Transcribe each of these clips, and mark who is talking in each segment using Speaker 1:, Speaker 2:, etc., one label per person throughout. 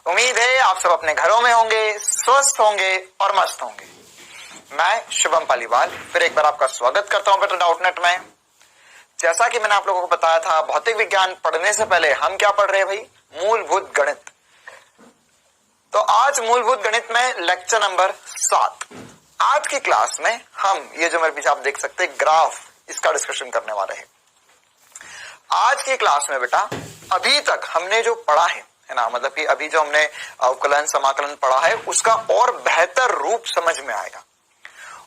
Speaker 1: उम्मीद है आप सब अपने घरों में होंगे, स्वस्थ होंगे और मस्त होंगे। मैं शुभम पालीवाल फिर एक बार आपका स्वागत करता हूं बेटा डाउटनेट में। जैसा कि मैंने आप लोगों को बताया था, भौतिक विज्ञान पढ़ने से पहले हम क्या पढ़ रहे हैं भाई? मूलभूत गणित। तो आज मूलभूत गणित में लेक्चर नंबर 7। आज की क्लास में हम ये जो मेरे पीछे आप देख सकते हैं ग्राफ, इसका डिस्कशन करने वाले हैं। आज की क्लास में बेटा अभी तक हमने जो पढ़ा है ना, मतलब कि अभी जो हमने अवकलन समाकलन पढ़ा है उसका और बेहतर रूप समझ में आएगा।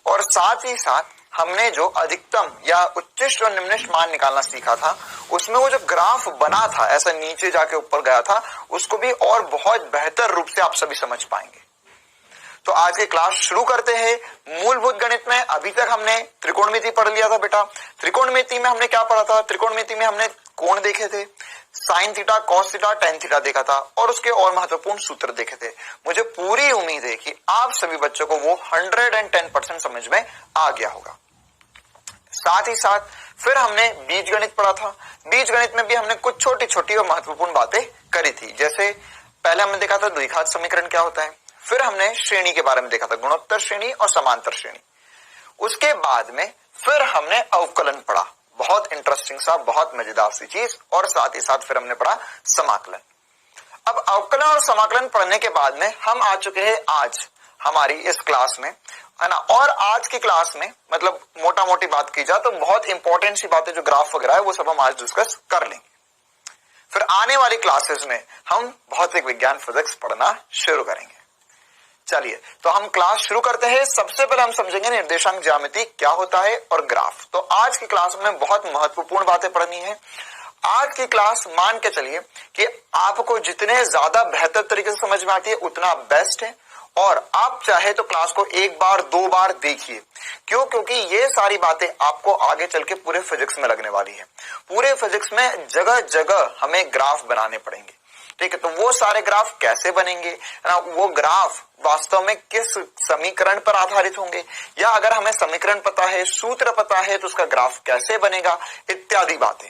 Speaker 1: और साथ ही साथ हमने जो अधिकतम या उच्चिष्ट और निम्निष्ट मान निकालना सीखा था, उसमें वो जो ग्राफ बना था ऐसा नीचे जाके ऊपर गया था, उसको भी और बहुत बेहतर रूप से आप सभी समझ पाएंगे। तो आज की क्लास शुरू करते हैं मूलभूत गणित में। अभी तक हमने त्रिकोणमिति पढ़ लिया था बेटा। त्रिकोणमिति में हमने क्या पढ़ा था? त्रिकोणमिति में हमने कोण देखे थे, sine theta, cos theta, tan theta देखा था और उसके और महत्वपूर्ण सूत्र देखे थे। मुझे पूरी उम्मीद है कि आप सभी बच्चों को वो 110% समझ में आ गया होगा। साथ ही साथ फिर हमने बीज गणित पढ़ा था। बीज गणित में भी हमने कुछ छोटी छोटी और महत्वपूर्ण बातें करी थी। जैसे पहले हमने देखा था द्विघात समीकरण क्या होता है, फिर हमने श्रेणी के बारे में देखा था, गुणोत्तर श्रेणी और समांतर श्रेणी। उसके बाद में फिर हमने अवकलन पढ़ा, बहुत इंटरेस्टिंग सा, बहुत मजेदार सी चीज। और साथ ही साथ फिर हमने पढ़ा समाकलन। अब अवकलन और समाकलन पढ़ने के बाद में हम आ चुके हैं आज हमारी इस क्लास में, है ना। और आज की क्लास में मतलब मोटा मोटी बात की जाए तो बहुत इंपॉर्टेंट सी बातें जो ग्राफ वगैरह है वो सब हम आज डिस्कस कर लेंगे। फिर आने वाली क्लासेस में हम भौतिक विज्ञान फिजिक्स पढ़ना शुरू करेंगे। चलिए तो हम क्लास शुरू करते हैं। सबसे पहले हम समझेंगे निर्देशांक ज्यामिति क्या होता है और ग्राफ। तो आज की क्लास में बहुत महत्वपूर्ण बातें पढ़नी है। आज की क्लास मान के चलिए कि आपको जितने ज्यादा बेहतर तरीके से समझ में आती है उतना बेस्ट है। और आप चाहे तो क्लास को एक बार दो बार देखिए। क्यों? क्योंकि ये सारी बातें आपको आगे चल के पूरे फिजिक्स में लगने वाली है। पूरे फिजिक्स में जगह जगह हमें ग्राफ बनाने पड़ेंगे, ठीक है। तो वो सारे ग्राफ कैसे बनेंगे ना, वो ग्राफ वास्तव में किस समीकरण पर आधारित होंगे, या अगर हमें समीकरण पता है, सूत्र पता है तो उसका ग्राफ कैसे बनेगा, इत्यादि बातें।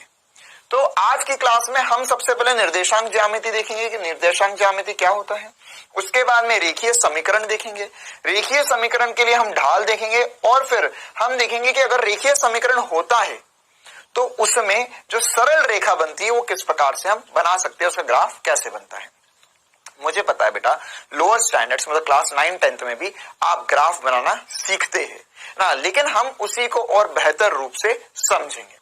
Speaker 1: तो आज की क्लास में हम सबसे पहले निर्देशांक ज्यामिति देखेंगे कि निर्देशांक ज्यामिति क्या होता है। उसके बाद में रेखीय समीकरण देखेंगे। रेखीय समीकरण के लिए हम ढाल देखेंगे और फिर हम देखेंगे कि अगर रेखीय समीकरण होता है तो उसमें जो सरल रेखा बनती है वो किस प्रकार से हम बना सकते हैं, उसका ग्राफ कैसे बनता है। मुझे पता है बेटा लोअर स्टैंडर्ड्स मतलब क्लास 9-10 में भी आप ग्राफ बनाना सीखते हैं ना, लेकिन हम उसी को और बेहतर रूप से समझेंगे।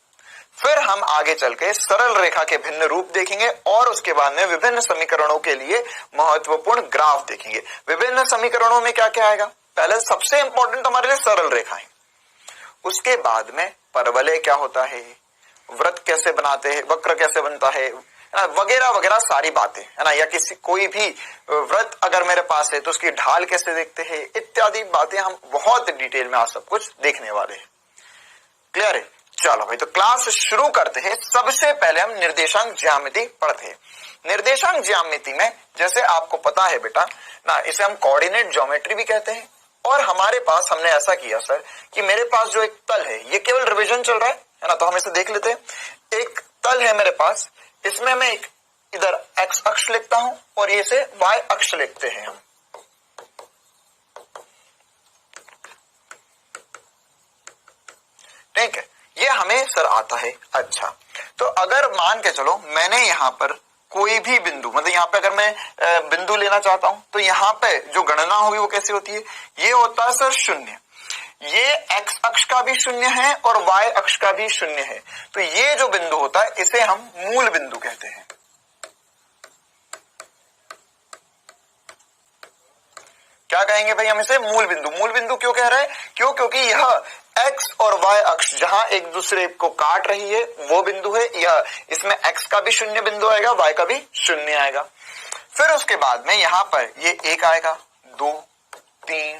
Speaker 1: फिर हम आगे चल के सरल रेखा के भिन्न रूप देखेंगे और उसके बाद में विभिन्न समीकरणों के लिए महत्वपूर्ण ग्राफ देखेंगे। विभिन्न समीकरणों में क्या क्या आएगा? पहले सबसे इंपॉर्टेंट हमारे लिए सरल रेखाएं, उसके बाद में परवलय क्या होता है, वृत्त कैसे बनाते हैं, वक्र कैसे बनता है, वगैरह वगैरह सारी बातें, है ना। या किसी कोई भी वृत्त अगर मेरे पास है तो उसकी ढाल कैसे देखते हैं, इत्यादि बातें हम बहुत डिटेल में आज सब कुछ देखने वाले हैं। क्लियर है? चलो भाई तो क्लास शुरू करते हैं। सबसे पहले हम निर्देशांक ज्यामिति पढ़ते हैं। निर्देशांक ज्यामिति में जैसे आपको पता है बेटा ना, इसे हम कोऑर्डिनेट ज्योमेट्री भी कहते हैं। और हमारे पास हमने ऐसा किया सर कि मेरे पास जो एक तल है, ये केवल रिवीजन चल रहा है ना, तो हम इसे देख लेते हैं। एक तल है मेरे पास, इसमें मैं एक इधर एक्स अक्ष लिखता हूं और ये से वाई अक्ष लिखते हैं हम। ठीक है, ये हमें सर आता है। अच्छा, तो अगर मान के चलो मैंने यहां पर कोई भी बिंदु, मतलब यहाँ पे अगर मैं बिंदु लेना चाहता हूं तो यहाँ पे जो गणना होगी वो कैसी होती है? ये होता है सर शून्य। ये एक्स अक्ष का भी शून्य है और वाई अक्ष का भी शून्य है। तो ये जो बिंदु होता है इसे हम मूल बिंदु कहते हैं। क्या कहेंगे भाई हम इसे? मूल बिंदु। मूल बिंदु क्यों कह रहे हैं? क्यों? क्योंकि यह एक्स और वाई अक्ष जहां एक दूसरे को काट रही है वो बिंदु है। यह इसमें एक्स का भी शून्य बिंदु आएगा, वाई का भी शून्य आएगा। फिर उसके बाद में यहां पर ये 1 आएगा, 2, 3,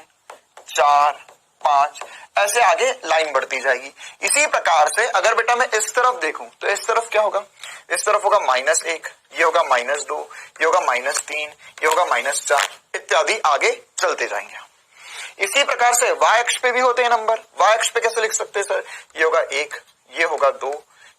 Speaker 1: 4, 5, ऐसे आगे लाइन बढ़ती जाएगी। इसी प्रकार से अगर बेटा मैं इस तरफ देखूं तो इस तरफ क्या होगा? इस तरफ होगा -1, ये होगा -2, ये होगा -3, ये होगा -4, इत्यादि आगे चलते जाएंगे। इसी प्रकार से वाई अक्ष पे भी होते हैं नंबर। वाई अक्ष पे कैसे लिख सकते हैं सर? ये होगा 1, ये होगा 2,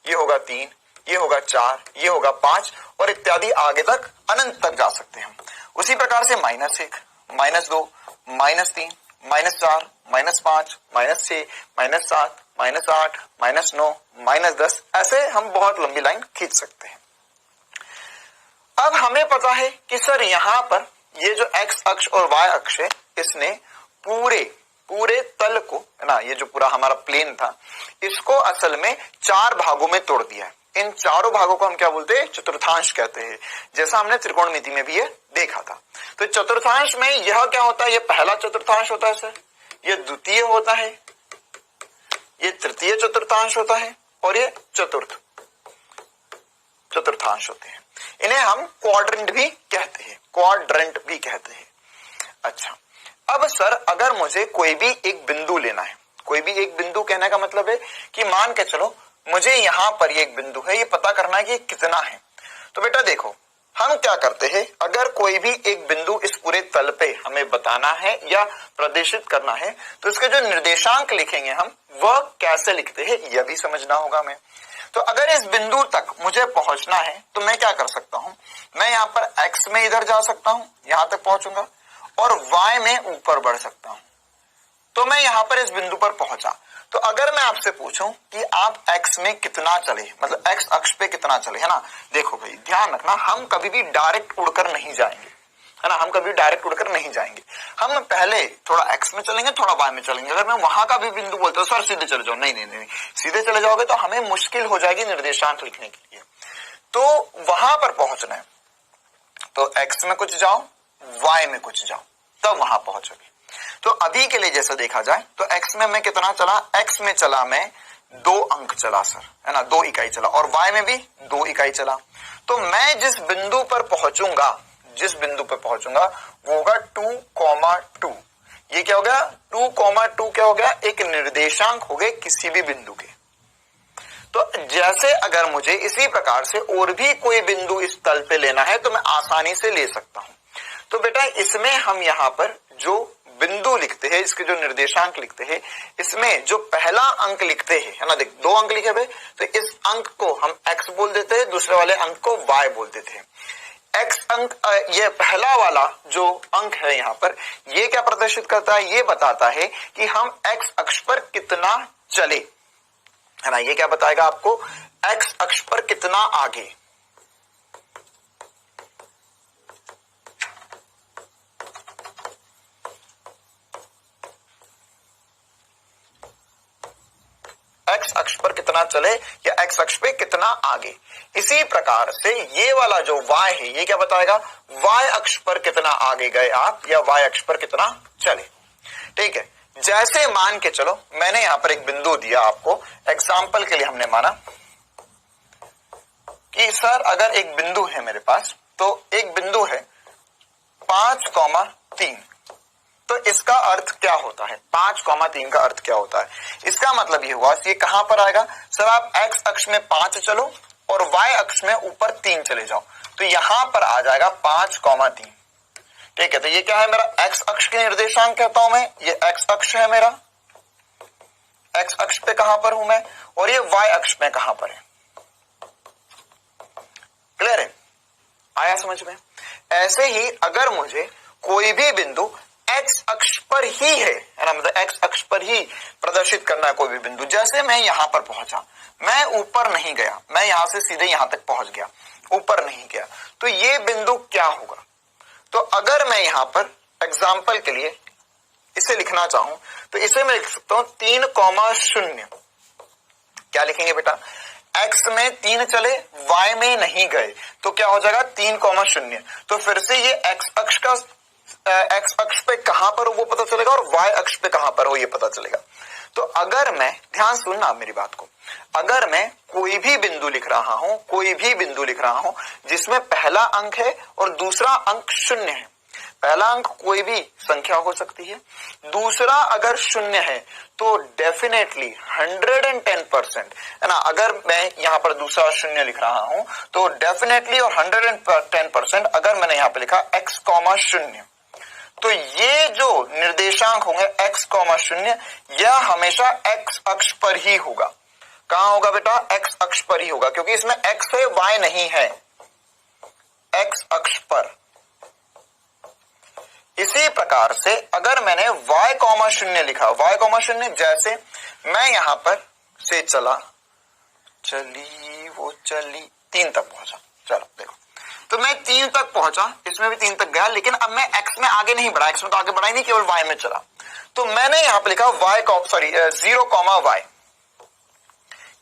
Speaker 1: ये होगा 3, ये होगा 4, ये होगा 5 और इत्यादि आगे तक अनंत तक जा सकते हैं। उसी प्रकार से -1, -2, -3, -4, -5, -6, -7, -8, -9, -10 ऐसे हम बहुत लंबी लाइन खींच सकते हैं। अब हमें पता है कि सर यहां पर ये जो x अक्ष और y अक्ष है इसने पूरे तल को, है ना, ये जो पूरा हमारा प्लेन था इसको असल में 4 भागों में तोड़ दिया है। इन चारों भागों को हम क्या बोलते हैं? चतुर्थांश कहते हैं, जैसा हमने त्रिकोणमिति में भी ये देखा था। तो चतुर्थांश में यह क्या होता है? ये पहला चतुर्थांश होता है सर, ये द्वितीय होता है, ये तृतीय चतुर्थांश होता है और ये चतुर्थ चतुर्थांश होते हैं। इन्हें हम क्वाड्रेंट भी कहते हैं, अच्छा, अब सर अगर मुझे कोई भी एक बिंदु लेना है, कोई भी एक बिंदु कहने का मतलब है कि मान के चलो मुझे यहां पर ये एक बिंदु है, ये पता करना है कि कितना है। तो बेटा देखो हम क्या करते हैं, अगर कोई भी एक बिंदु इस पूरे तल पे हमें बताना है या प्रदर्शित करना है तो इसके जो निर्देशांक लिखेंगे हम वह कैसे लिखते हैं यह भी समझना होगा हमें। तो अगर इस बिंदु तक मुझे पहुंचना है तो मैं क्या कर सकता हूं, मैं यहां पर x में इधर जा सकता हूं, यहां तक पहुंचूंगा, और y में ऊपर बढ़ सकता हूं, तो मैं यहां पर इस बिंदु पर पहुंचा। तो अगर मैं आपसे पूछूं कि आप x में कितना चले, मतलब x अक्ष पे कितना चले, है ना, देखो भाई ध्यान रखना, हम कभी भी डायरेक्ट उड़कर नहीं जाएंगे, है ना, हम कभी डायरेक्ट उड़कर नहीं जाएंगे, हम पहले थोड़ा x में चलेंगे, थोड़ा y में चलेंगे। अगर मैं वहां का भी बिंदु बोलता हूँ सर सीधे चले जाओ, नहीं, सीधे चले जाओगे तो हमें मुश्किल हो जाएगी निर्देशांक लिखने के लिए, तो वहां पर पहुंचना है तो x में कुछ जाओ, y में कुछ जाओ, तब वहां पहुंचोगे। तो अभी के लिए जैसे देखा जाए तो x में मैं कितना चला, x में चला मैं 2 अंक चला सर, है ना, 2 इकाई चला, और y में भी 2 इकाई चला। तो मैं जिस बिंदु पर पहुंचूंगा वो होगा 2,2। ये क्या हो गया, 2,2 क्या हो गया, एक निर्देशांक हो गए किसी भी बिंदु के। तो जैसे अगर मुझे इसी प्रकार से और भी कोई बिंदु इस तल पे लेना है तो मैं आसानी से ले सकता हूं। तो बेटा इसमें हम यहां पर जो बिंदु लिखते हैं, इसके जो निर्देशांक लिखते हैं, इसमें जो पहला अंक लिखते हैं, है ना, देख 2 अंक लिखे हुए, तो इस अंक को हम x बोल देते हैं, दूसरे वाले अंक को y बोल देते हैं। x अंक, ये पहला वाला जो अंक है यहाँ पर, ये क्या प्रदर्शित करता है, ये बताता है कि हम x अक्ष पर कितना चले, है ना, ये क्या बताएगा आपको, x अक्ष पर कितना आगे। x अक्ष पर कितना चले या x अक्ष पे कितना आगे। इसी प्रकार से ये वाला जो y है ये क्या बताएगा, y अक्ष पर कितना आगे गए आप या y अक्ष पर कितना चले। ठीक है, जैसे मान के चलो मैंने यहां पर एक बिंदु दिया आपको, एग्जाम्पल के लिए हमने माना कि सर अगर एक बिंदु है मेरे पास, तो एक बिंदु है 5,3, तो इसका अर्थ क्या होता है, 5,3 का अर्थ क्या होता है, इसका मतलब ये हुआ ये कहां पर आएगा सर, आप x अक्ष में 5 चलो और y अक्ष में ऊपर 3 चले जाओ, तो यहां पर आ जाएगा 5,3। ठीक है, तो ये क्या है मेरा x अक्ष के निर्देशांक कहता हूं मैं, ये x अक्ष है मेरा, x अक्ष पे कहां पर हूं मैं, और ये y अक्ष में कहां पर है। क्लियर है, आया समझ में। ऐसे ही अगर मुझे कोई भी बिंदु x अक्ष पर ही है ना, मतलब x अक्ष पर ही प्रदर्शित करना है कोई भी बिंदु, जैसे मैं यहां पर पहुंचा, मैं ऊपर नहीं गया, मैं यहां से सीधे यहां तक पहुंच गया, ऊपर नहीं गया, तो ये बिंदु क्या होगा। तो अगर मैं यहां पर एग्जाम्पल के लिए इसे लिखना चाहूं तो इसे मैं लिख सकता हूं 3,0। क्या लिखेंगे बेटा, x में 3 चले, y में नहीं गए, तो क्या हो जाएगा 3,0। तो फिर से ये x अक्ष पे कहां पर हो वो पता चलेगा और y अक्ष पे कहां पर हो ये पता चलेगा। तो अगर मैं, ध्यान सुनना मेरी बात को, अगर मैं कोई भी बिंदु लिख रहा हूं जिसमें पहला अंक है और दूसरा अंक 0 है, पहला अंक कोई भी संख्या हो सकती है, दूसरा अगर 0 है तो डेफिनेटली 110%, है ना, अगर मैं यहां पर दूसरा 0 लिख रहा हूं तो डेफिनेटली और 110% अगर मैंने यहां पर लिखा x, 0, तो ये जो निर्देशांक होंगे x, 0 यह हमेशा x अक्ष पर ही होगा। कहां होगा बेटा? एक्स अक्ष पर ही होगा, क्योंकि इसमें एक्स है, वाई नहीं है, एक्स अक्ष पर। इसी प्रकार से अगर मैंने y कॉमा शून्य लिखा, y कॉमा शून्य, जैसे मैं यहां पर से चली 3 तक पहुंचा, चलो देखो, तो मैं 3 तक पहुंचा, इसमें भी 3 तक गया, लेकिन अब मैं x में आगे नहीं बढ़ा, x में तो आगे बढ़ा ही नहीं, केवल y में चला। तो मैंने यहां पर लिखा 0 कॉमा y,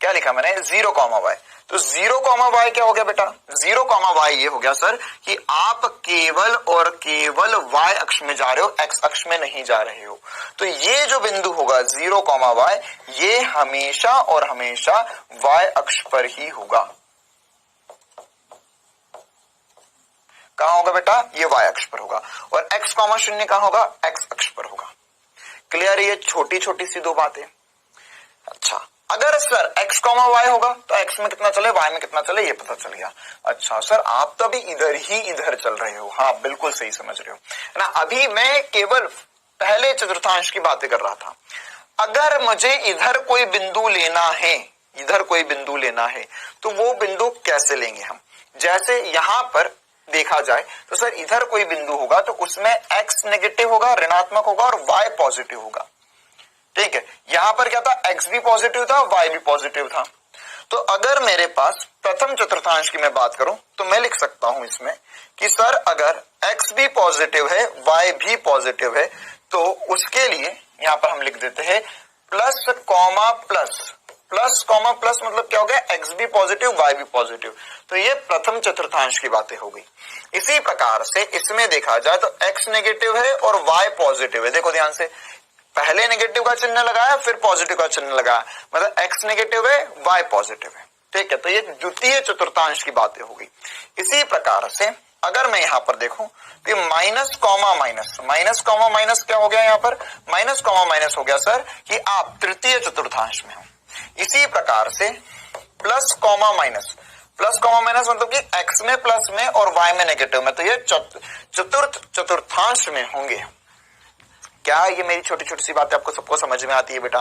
Speaker 1: क्या लिखा मैंने? 0 कॉमा y। तो 0 कॉमा y क्या हो गया बेटा? 0 कॉमा y ये हो गया सर कि आप केवल और केवल y अक्ष में जा रहे हो, x अक्ष में नहीं जा रहे हो। तो ये जो बिंदु होगा 0 कॉमा y, ये हमेशा और हमेशा y अक्ष पर ही होगा। कहां होगा बेटा? ये y अक्ष पर होगा। और x कॉमा शून्य कहां होगा? x अक्ष पर होगा। क्लियर है ये छोटी छोटी सी 2 बातें? अच्छा, अगर सर x कॉमा y होगा तो x में कितना चले, y में कितना चले, ये पता चल गया। अच्छा सर, आप तो अभी इधर चल रहे हो। हाँ, बिल्कुल सही समझ रहे हो, है ना। अभी मैं केवल पहले चतुर्थांश की बातें कर रहा था। अगर मुझे इधर कोई बिंदु लेना है, इधर कोई बिंदु लेना है, तो वो बिंदु कैसे लेंगे हम? जैसे यहां पर देखा जाए तो सर इधर कोई बिंदु होगा तो उसमें x नेगेटिव होगा, ऋणात्मक होगा, और y पॉजिटिव होगा। ठीक है, यहां पर क्या था? x भी पॉजिटिव था, y भी पॉजिटिव था। तो अगर मेरे पास प्रथम चतुर्थांश की मैं बात करूं तो मैं लिख सकता हूं इसमें कि सर अगर x भी पॉजिटिव है, y भी पॉजिटिव है, तो उसके लिए यहां पर हम लिख देते हैं plus comma plus, plus comma plus, मतलब क्या हो गया? x भी पॉजिटिव, y भी पॉजिटिव। तो ये प्रथम चतुर्थांश की बातें हो गई। इसी प्रकार से इसमें देखा जाए तो x नेगेटिव है और y पॉजिटिव है। देखो ध्यान से, पहले नेगेटिव का चिन्ह लगाया, फिर पॉजिटिव का चिन्ह लगाया, मतलब x नेगेटिव है, y पॉजिटिव है। ठीक है, तो ये द्वितीय चतुर्थांश की बातें हो गई। इसी प्रकार से अगर मैं यहां पर देखूं तो minus comma minus, minus comma minus क्या हो गया? यहां पर माइनस कॉमा माइनस हो गया सर कि आप तृतीय चतुर्थांश में हो। इसी प्रकार से plus comma minus, plus comma minus मतलब कि x में प्लस में और y में नेगेटिव में, तो ये चतुर्थ चतुर्थांश में होंगे। क्या ये मेरी छोटी छोटी सी बातें आपको सबको समझ में आती है बेटा?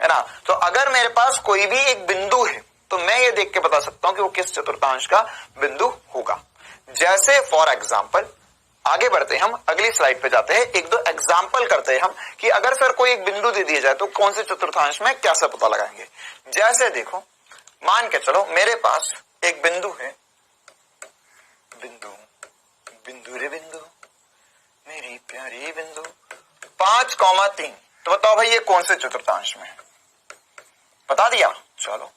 Speaker 1: है ना। तो अगर मेरे पास कोई भी एक बिंदु है तो मैं ये देख के बता सकता हूं कि वो किस चतुर्थांश का बिंदु होगा। जैसे फॉर एग्जाम्पल, आगे बढ़ते हैं, हम अगली स्लाइड पे जाते हैं, 1-2 एग्जाम्पल करते हैं हम कि अगर सर कोई एक बिंदु दे दिया जाए तो कौन से चतुर्थांश में कैसे पता लगाएंगे। जैसे देखो, मान के चलो मेरे पास एक बिंदु है, बिंदु रे बिंदु, मेरी प्यारी बिंदु, 5,3। तो बताओ भाई ये कौन से चतुर्थांश में? बता दिया, चलो।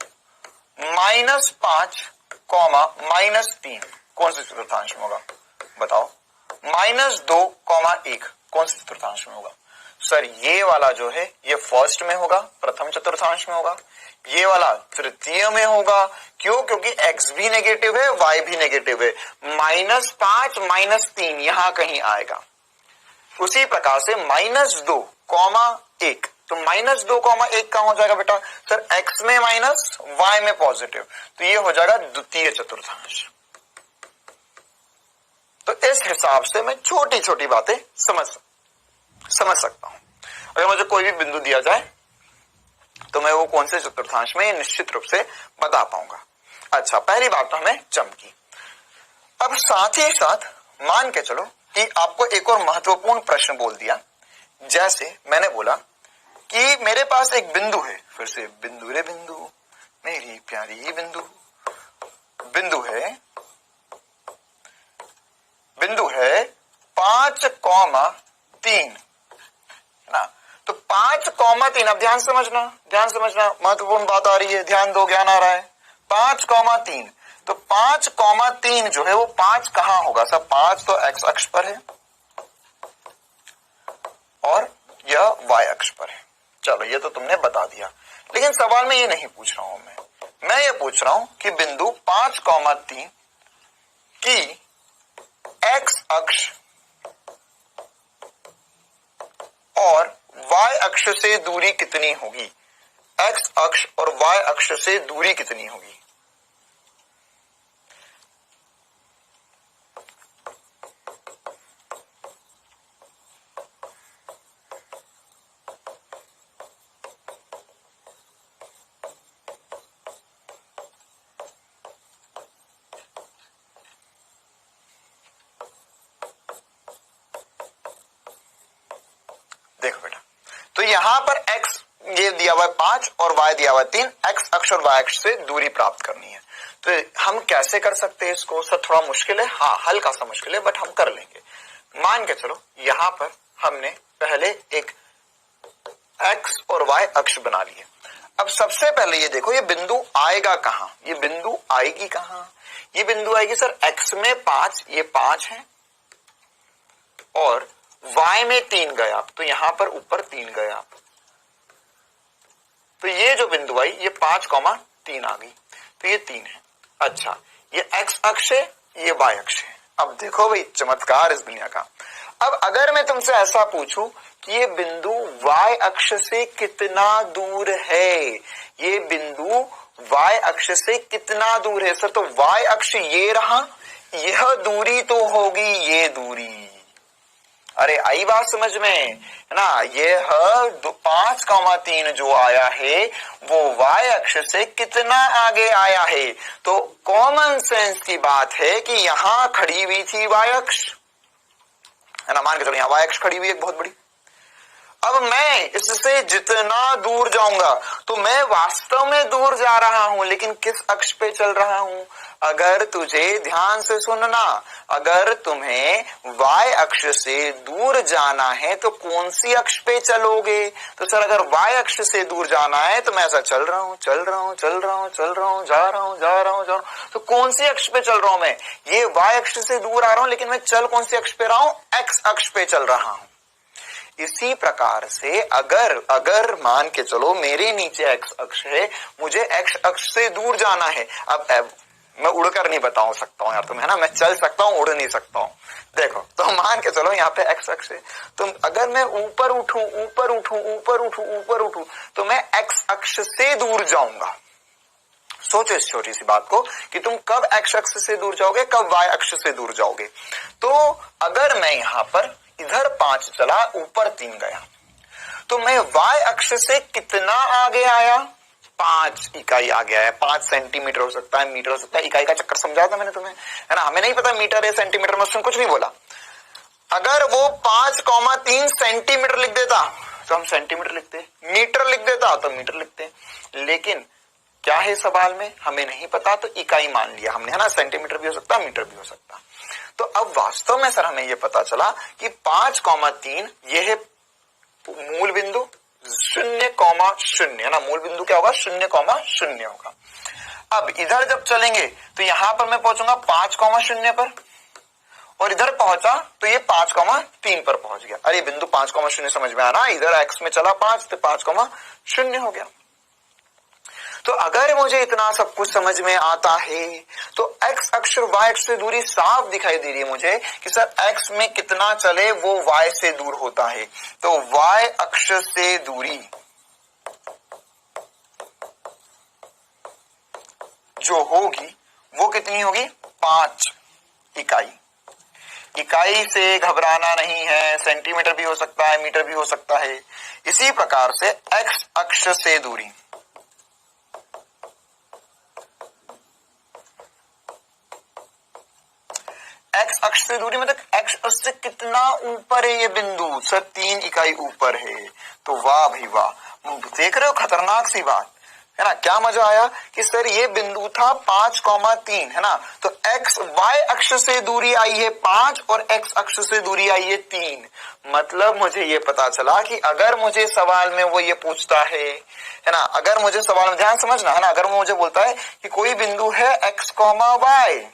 Speaker 1: -5, -3 कौन से चतुर्थांश में होगा? बताओ। -2, 1 कौन से चतुर्थांश में होगा? सर ये वाला जो है ये फर्स्ट में होगा, प्रथम चतुर्थांश में होगा। ये वाला तृतीय में होगा। क्यों? क्योंकि x भी नेगेटिव है, y भी नेगेटिव है। -5, -3 यहां कहीं आएगा। उसी प्रकार से -2, 1, तो -2, 1 कहां हो जाएगा बेटा? सर x में माइनस, y में पॉजिटिव, तो ये हो जाएगा द्वितीय चतुर्थांश। तो इस हिसाब से मैं छोटी छोटी बातें समझ सकता हूं। अगर मुझे कोई भी बिंदु दिया जाए तो मैं वो कौन से चतुर्थांश में निश्चित रूप से बता पाऊंगा। अच्छा, पहली बात तो हमें चमकी। अब साथ ही साथ मान के चलो कि आपको एक और महत्वपूर्ण प्रश्न बोल दिया। जैसे मैंने बोला कि मेरे पास एक बिंदु है, फिर से बिंदु रे बिंदु, मेरी प्यारी बिंदु, बिंदु है 5,3 ना। तो 5,3, अब ध्यान समझना, महत्वपूर्ण बात आ रही है, ध्यान दो, ज्ञान आ रहा है। 5,3, तो 5,3 जो है वो 5 कहां होगा? सब 5 तो x अक्ष पर है और यह y अक्ष पर है। चलो ये तो तुमने बता दिया, लेकिन सवाल में ये नहीं पूछ रहा हूं मैं ये पूछ रहा हूं कि बिंदु 5,3 की x अक्ष और y अक्ष से दूरी कितनी होगी? x अक्ष और y अक्ष से दूरी कितनी होगी? यहां पर x ये दिया हुआ है 5 और y दिया हुआ है 3, x अक्ष और y अक्ष से दूरी प्राप्त करनी है। तो हम कैसे कर सकते हैं इसको? सर थोड़ा मुश्किल है, हाँ हल्का सा मुश्किल है, बट हम कर लेंगे। मान के चलो यहां पर हमने पहले एक x और y अक्ष बना लिए। अब सबसे पहले ये देखो, ये बिंदु आएगा कहां? ये बिंदु आएगी कहां? ये बिंदु आएगी सर x में 5, ये 5 है, और y में 3 गए आप, तो यहां पर ऊपर 3 गए आप, तो ये जो बिंदु आई ये 5,3 आ गई, तो ये 3 है। अच्छा, ये x अक्ष है, ये y अक्ष है। अब देखो भाई चमत्कार इस दुनिया का। अब अगर मैं तुमसे ऐसा पूछूं कि ये बिंदु y अक्ष से कितना दूर है, ये बिंदु y अक्ष से कितना दूर है सर? तो y अक्ष ये रहा, यह दूरी तो होगी ये दूरी। अरे आई बात समझ में है ना? ये 5,3 जो आया है वो y अक्ष से कितना आगे आया है? तो कॉमन सेंस की बात है कि यहां खड़ी हुई थी y अक्ष, है ना? मान के चलो यहां y अक्ष खड़ी हुई है बहुत बड़ी। अब मैं इससे जितना दूर जाऊंगा तो मैं वास्तव में दूर जा रहा हूं, लेकिन किस अक्ष पे चल रहा हूं? अगर तुझे ध्यान से सुनना, अगर तुम्हें y अक्ष से दूर जाना है तो कौन सी अक्ष पे चलोगे? तो सर अगर y अक्ष से दूर जाना है तो मैं ऐसा चल रहा हूं, जा रहा हूं, तो कौन सी अक्ष पे चल रहा हूं मैं? ये y अक्ष से दूर आ रहा हूं, लेकिन मैं चल कौन सी अक्ष पे रहा हूं? x अक्ष पे चल रहा हूं। इसी प्रकार से अगर मान के चलो मेरे नीचे x अक्ष है, मुझे x अक्ष से दूर जाना है। अब मैं उड़कर नहीं बता सकता हूं यार तुम्हें, है ना? मैं चल सकता हूं, उड़ नहीं सकता हूं। देखो तो मान के चलो यहाँ पे x अक्ष है, तो अगर मैं ऊपर उठूं तो मैं x अक्ष से दूर जाऊंगा। सोचो इस छोटी सी बात को कि तुम कब x अक्ष से दूर जाओगे, कब y अक्ष से दूर जाओगे। तो अगर मैं यहां पर इधर 5 चला, ऊपर 3 गया, तो मैं y अक्ष से कितना आगे आया? 5 इकाई आ गया है। 5 सेंटीमीटर हो सकता है, मीटर हो सकता है। इकाई का चक्कर समझाया था मैंने तुम्हें, है ना? हमें नहीं पता मीटर है सेंटीमीटर में, उसने कुछ नहीं बोला। अगर वो 5,3 सेंटीमीटर लिख देता तो हम सेंटीमीटर लिखते, मीटर लिख देता तो मीटर लिखते, लेकिन क्या है सवाल में हमें नहीं पता, तो इकाई मान लिया हमने, है ना? सेंटीमीटर भी हो सकता, मीटर भी हो सकता। तो अब वास्तव में सर हमें यह पता चला कि 5,3 ये है मूल बिंदु 0,0, है ना? मूल बिंदु क्या होगा? 0,0 होगा। अब इधर जब चलेंगे तो यहां पर मैं पहुंचूंगा 5,0 पर, और इधर पहुंचा तो ये 5,3 पर पहुंच गया। अरे बिंदु 5,0 समझ में आ रहा है? इधर x में चला 5 तो 5,0 हो गया। तो अगर मुझे इतना सब कुछ समझ में आता है तो x अक्ष और y अक्ष से दूरी साफ दिखाई दे रही है मुझे कि सर x में कितना चले वो y से दूर होता है। तो y अक्ष से दूरी जो होगी वो कितनी होगी? 5 इकाई। इकाई से घबराना नहीं है, सेंटीमीटर भी हो सकता है, मीटर भी हो सकता है। इसी प्रकार से x अक्ष से दूरी, x अक्ष से दूरी मतलब x अक्ष से कितना ऊपर है ये बिंदु? सर 3 इकाई ऊपर है। तो वाह भाई वाह, देख रहे हो खतरनाक सी बात, है ना? क्या मजा आया कि सर ये बिंदु था 5,3, है ना? तो x y अक्ष से दूरी आई है 5 और x अक्ष से दूरी आई है 3। मतलब मुझे ये पता चला कि अगर मुझे सवाल में वो ये पूछता है ना? अगर मुझे सवाल में ध्यान समझना, है ना? अगर वो मुझे बोलता है कि कोई बिंदु है x, y,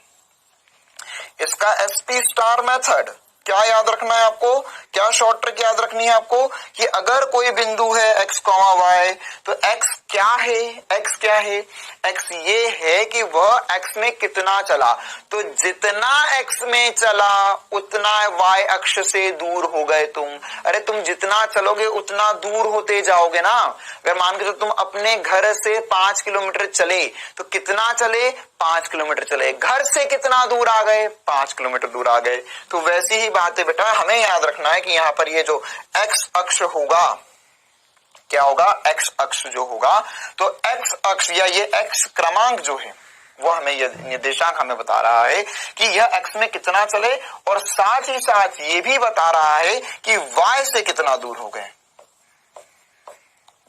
Speaker 1: इसका SP स्टार मेथड क्या याद रखना है आपको? क्या शॉर्ट ट्रिक याद रखनी है आपको कि अगर कोई बिंदु है x, y, तो x क्या है? x क्या है? x ये है कि वह x में कितना चला। तो जितना x में चला उतना y अक्ष से दूर हो गए तुम। अरे तुम जितना चलोगे उतना दूर होते जाओगे ना। अगर मान के तो तुम अपने घर से 5 किलोमीटर चले तो कितना चले? 5 किलोमीटर चले। घर से कितना दूर आ गए? 5 किलोमीटर दूर आ गए। तो वैसी ही बात है बेटा, हमें याद रखना है कि यहाँ पर ये जो x अक्ष होगा, क्या होगा? x अक्ष जो होगा, तो x अक्ष या ये x क्रमांक जो है वो हमें ये निर्देशांक हमें बता रहा है कि यह x में कितना चले, और साथ ही साथ ये भी बता रहा है कि y से कितना दूर हो गए।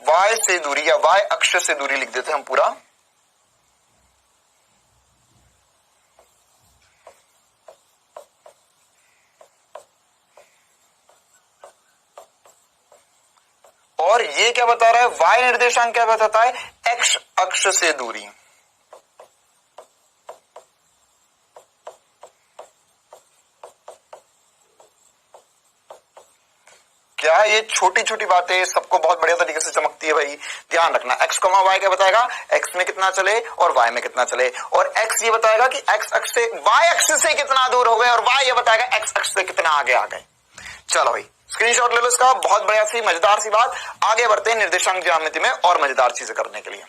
Speaker 1: y से दूरी या y अक्ष से दूरी लिख देते हैं हम पूरा। और ये क्या बता रहा है, y निर्देशांक क्या बताता है, x अक्ष से दूरी। क्या ये छोटी छोटी बातें सबको बहुत बढ़िया तरीके से चमकती है भाई, ध्यान रखना। x, y क्या बताएगा, x में कितना चले और y में कितना चले, और x ये बताएगा कि x अक्ष से y अक्ष से कितना दूर हो गए, और y ये बताएगा x अक्ष से कितना आगे आ गए। चलो भाई स्क्रीनशॉट ले लो इसका, बहुत बढ़िया सी मजेदार सी बात। आगे बढ़ते हैं निर्देशांक ज्यामिति में और मजेदार चीजें करने के लिए।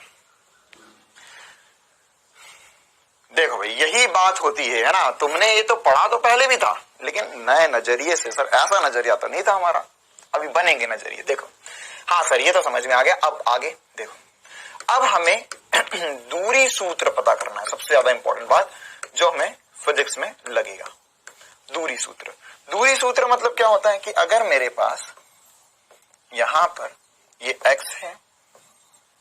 Speaker 1: देखो भाई यही बात होती है ना, तुमने ये तो पढ़ा तो पहले भी था, लेकिन नए नजरिए से। सर ऐसा नजरिया तो नहीं था हमारा, अभी बनेंगे नजरिए। देखो हाँ सर ये तो समझ में आ गया। अब आगे देखो, अब हमें दूरी सूत्र पता करना है, सबसे ज्यादा इंपॉर्टेंट बात जो हमें फिजिक्स में लगेगा। दूरी सूत्र, दूरी सूत्र मतलब क्या होता है कि अगर मेरे पास यहां पर ये x है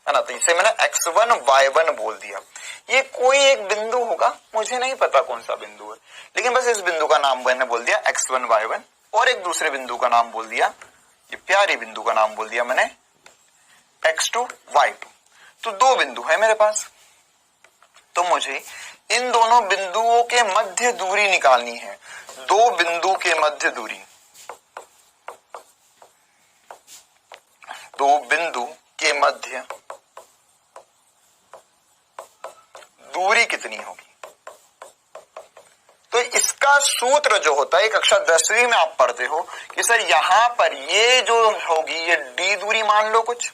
Speaker 1: ना, तो इसे मैंने x1 y1 बोल दिया। ये कोई एक बिंदु होगा, मुझे नहीं पता कौन सा बिंदु है, लेकिन बस इस बिंदु का नाम मैंने बोल दिया x1 y1, और एक दूसरे बिंदु का नाम बोल दिया, ये प्यारे बिंदु का नाम बोल दिया मैंने x2 y2। तो दो बिंदु है मेरे पास, तो मुझे इन दोनों बिंदुओं के मध्य दूरी निकालनी है। दो बिंदु के मध्य दूरी, दो बिंदु के मध्य दूरी कितनी होगी। तो इसका सूत्र जो होता है, कक्षा 10वीं में आप पढ़ते हो कि सर यहां पर ये जो होगी ये d दूरी मान लो कुछ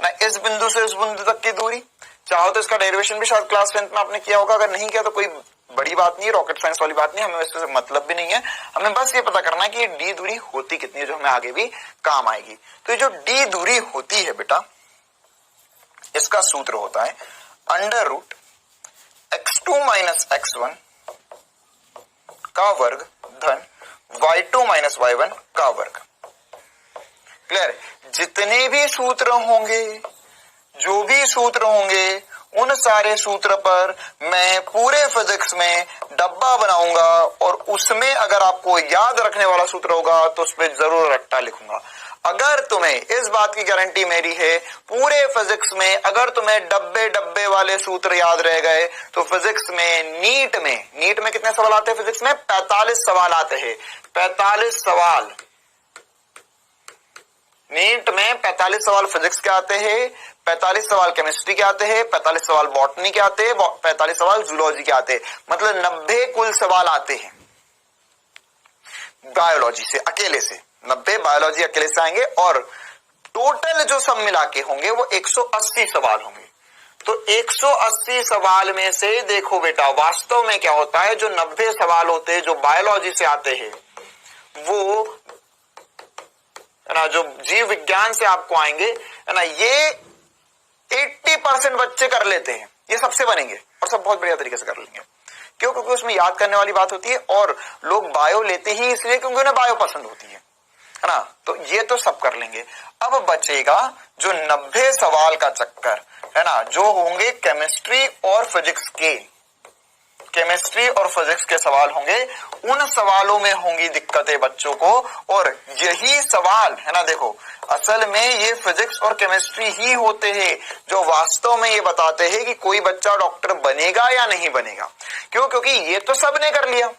Speaker 1: ना, इस बिंदु से इस बिंदु तक की दूरी। चाहो तो इसका डेरिवेशन भी शायद क्लास 10th में आपने किया होगा, अगर नहीं किया तो कोई बड़ी बात नहीं है, रॉकेट साइंस वाली बात नहीं, हमें वैसे मतलब भी नहीं है। हमें बस ये पता करना है कि ये डी दूरी होती कितनी है, जो हमें आगे भी काम आएगी। तो ये जो डी दूरी होती है बेटा, इसका सूत्र होता है under root x2 minus x1 का वर्ग धन y2 माइनस y1 का वर्ग। क्लियर? जितने भी सूत्र होंगे, जो भी सूत्र होंगे, उन सारे सूत्र पर मैं पूरे फिजिक्स में डब्बा बनाऊंगा, और उसमें अगर आपको याद रखने वाला सूत्र होगा तो उस पर जरूर रट्टा लिखूंगा। अगर तुम्हें, इस बात की गारंटी मेरी है, पूरे फिजिक्स में अगर तुम्हें डब्बे डब्बे वाले सूत्र याद रह गए तो फिजिक्स में नीट में कितने सवाल आते हैं फिजिक्स में? 45 सवाल आते हैं। 45 सवाल नीट में, 45 सवाल फिजिक्स के आते हैं, 45 सवाल केमिस्ट्री के आते हैं, 45 सवाल बॉटनी के आते हैं, 45 सवाल जूलॉजी के आते हैं। मतलब 90 कुल सवाल आते हैं बायोलॉजी से अकेले से, 90 बायोलॉजी अकेले से आएंगे, और टोटल जो सब मिला के होंगे वो 180 सवाल होंगे। तो 180 सवाल में से देखो बेटा वास्तव में क्या होता है, जो 90 सवाल होते हैं जो बायोलॉजी से आते हैं, वो है ना, जो जीव विज्ञान से आपको आएंगे है ना, ये 80% बच्चे कर लेते हैं, ये सबसे बनेंगे और सब बहुत बढ़िया तरीके से कर लेंगे। क्यों? क्योंकि उसमें याद करने वाली बात होती है, और लोग बायो लेते ही इसलिए क्योंकि उन्हें बायो पसंद होती है ना। तो ये तो सब कर लेंगे। अब बचेगा जो 90 सवाल का चक्कर है ना, जो होंगे केमिस्ट्री और फिजिक्स के, केमिस्ट्री और फिजिक्स के सवाल होंगे। उन सवालों में होंगी दिक्कतें बच्चों को, और यही सवाल है ना, देखो असल में ये फिजिक्स और केमिस्ट्री ही होते हैं जो वास्तव में ये बताते हैं कि कोई बच्चा डॉक्टर बनेगा या नहीं बनेगा। क्यों? क्योंकि ये तो सबने कर लिया।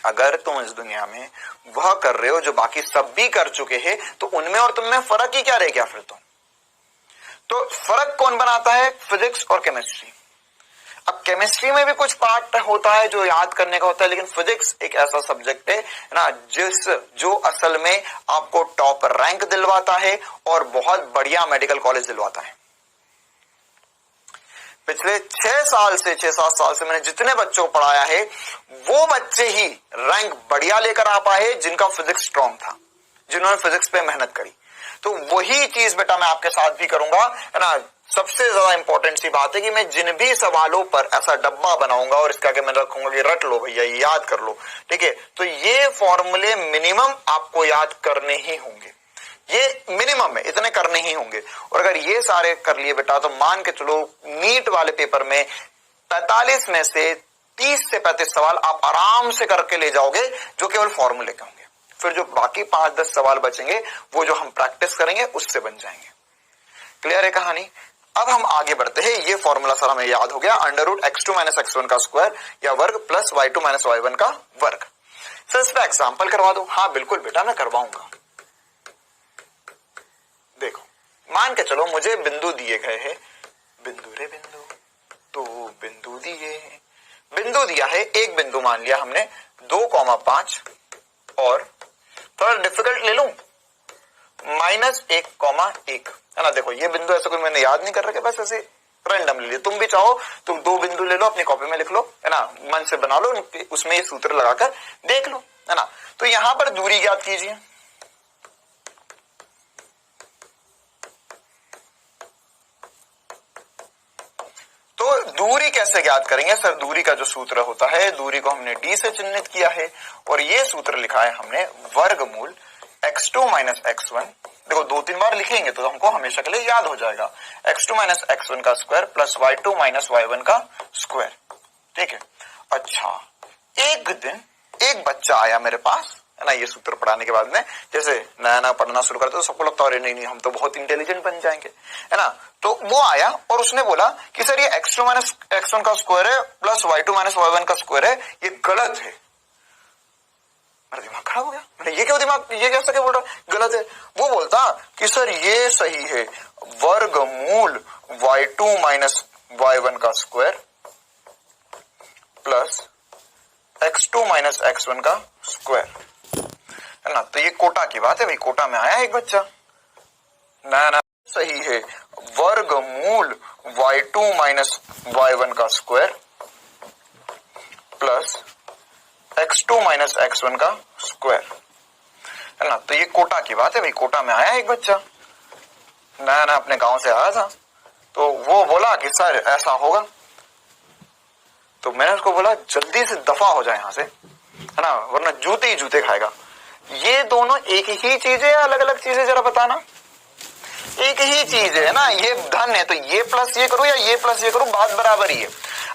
Speaker 1: अगर तुम इस दुनिया में वह कर रहे हो जो बाकी सब भी कर चुके हैं, तो उनमें और तुम में फर्क ही क्या रह गया फिर? तो फर्क कौन बनाता है? फिजिक्स और केमिस्ट्री। अब केमिस्ट्री में भी कुछ पार्ट होता है जो याद करने का होता है, लेकिन फिजिक्स एक ऐसा सब्जेक्ट है ना जो असल में आपको टॉप रैंक दिलवाता है और बहुत बढ़िया मेडिकल कॉलेज दिलवाता है। पिछले 6-7 साल से मैंने जितने बच्चों को पढ़ाया है, वो बच्चे ही रैंक बढ़िया लेकर आ पाए जिनका फिजिक्स स्ट्रांग था, जिन्होंने फिजिक्स पे मेहनत करी। तो वही चीज बेटा मैं आपके साथ भी करूंगा, है ना। सबसे ज्यादा इंपॉर्टेंट सी बात है कि मैं जिन भी सवालों पर ऐसा डब्बा बनाऊंगा और इसका आगे मैं रखूंगा कि रट लो भैया, याद कर लो, ठीक है। तो ये फॉर्मूले मिनिमम आपको याद करने ही होंगे। ये मिनिमम है, इतने करने ही होंगे। और अगर ये सारे कर लिए बेटा तो मान के चलो नीट वाले पेपर में 45 में से 30 से 35 सवाल आप आराम से करके ले जाओगे जो केवल फॉर्मूले के होंगे। फिर जो बाकी 5-10 सवाल बचेंगे वो जो हम प्रैक्टिस करेंगे उससे बन जाएंगे। क्लियर है कहानी? अब हम आगे बढ़ते हैं। ये फॉर्मूला सर हमें याद हो गया, √x2 - x1 का स्क्वायर या वर्ग प्लस y2 - y1 का वर्ग। सर इस पे एग्जाम्पल करवा दो। हाँ बिल्कुल बेटा मैं करवाऊंगा। देखो मान के चलो मुझे बिंदु दिए गए हैं, बिंदु रे बिंदु, तो बिंदु दिए हैं, बिंदु दिया है, एक बिंदु मान लिया हमने 2,5 और थोड़ा डिफिकल्ट ले लूं -1,1 है ना। देखो ये बिंदु ऐसा कोई मैंने याद नहीं कर रखा, बस ऐसे रैंडम ले लिया। तुम भी चाहो तुम 2 बिंदु ले लो, अपनी कॉपी में लिख लो, है ना, मन से बना लो, उसमें ये सूत्र लगाकर देख लो, है ना। तो यहां पर दूरी ज्ञात कीजिए। तो दूरी कैसे ज्ञात करेंगे सर? दूरी का जो सूत्र होता है, दूरी को हमने d से चिन्हित किया है और ये सूत्र लिखा है हमने वर्गमूल x2 - x1। देखो 2-3 बार लिखेंगे तो हमको हमेशा के लिए याद हो जाएगा। x2 - x1 का स्क्वायर प्लस y2 - y1 का स्क्वायर। ठीक है। अच्छा एक दिन एक बच्चा आया मेरे पास, है ना, ये सूत्र पढ़ाने के बाद में, जैसे नया नया पढ़ना शुरू करते तो सबको लगता है नहीं नहीं हम तो बहुत इंटेलिजेंट बन जाएंगे, है ना। तो वो आया और उसने बोला कि सर ये x2 - x1 का स्क्वायर है प्लस y2 - y1 का स्क्वायर है, ये गलत है। मेरा दिमाग खराब हो गया, ये क्यों दिमाग, ये कैसे क्या बोल रहा है गलत है? वो बोलता कि सर ये सही है, वर्गमूल y2 - y1 का स्क्वायर प्लस x2 - x1 का स्क्वायर, है ना। तो ये कोटा की बात है भाई, कोटा में आया एक बच्चा, ना ना सही है, वर्गमूल y2 - y1 का स्क्वायर प्लस x2 - x1 का स्क्वायर, है ना। तो ये कोटा की बात है भाई, कोटा में आया एक बच्चा, नया नया अपने गांव से आया था, तो वो बोला कि सर ऐसा होगा। तो मैंने उसको बोला जल्दी से दफा हो जाए यहां से, है ना, वरना जूते ही जूते खाएगा। ये दोनों एक ही चीज है या अलग अलग चीजें, जरा बताना। एक ही चीज है ना, ये धन है तो ये प्लस ये करो या ये प्लस ये करो, बात बराबर ही है।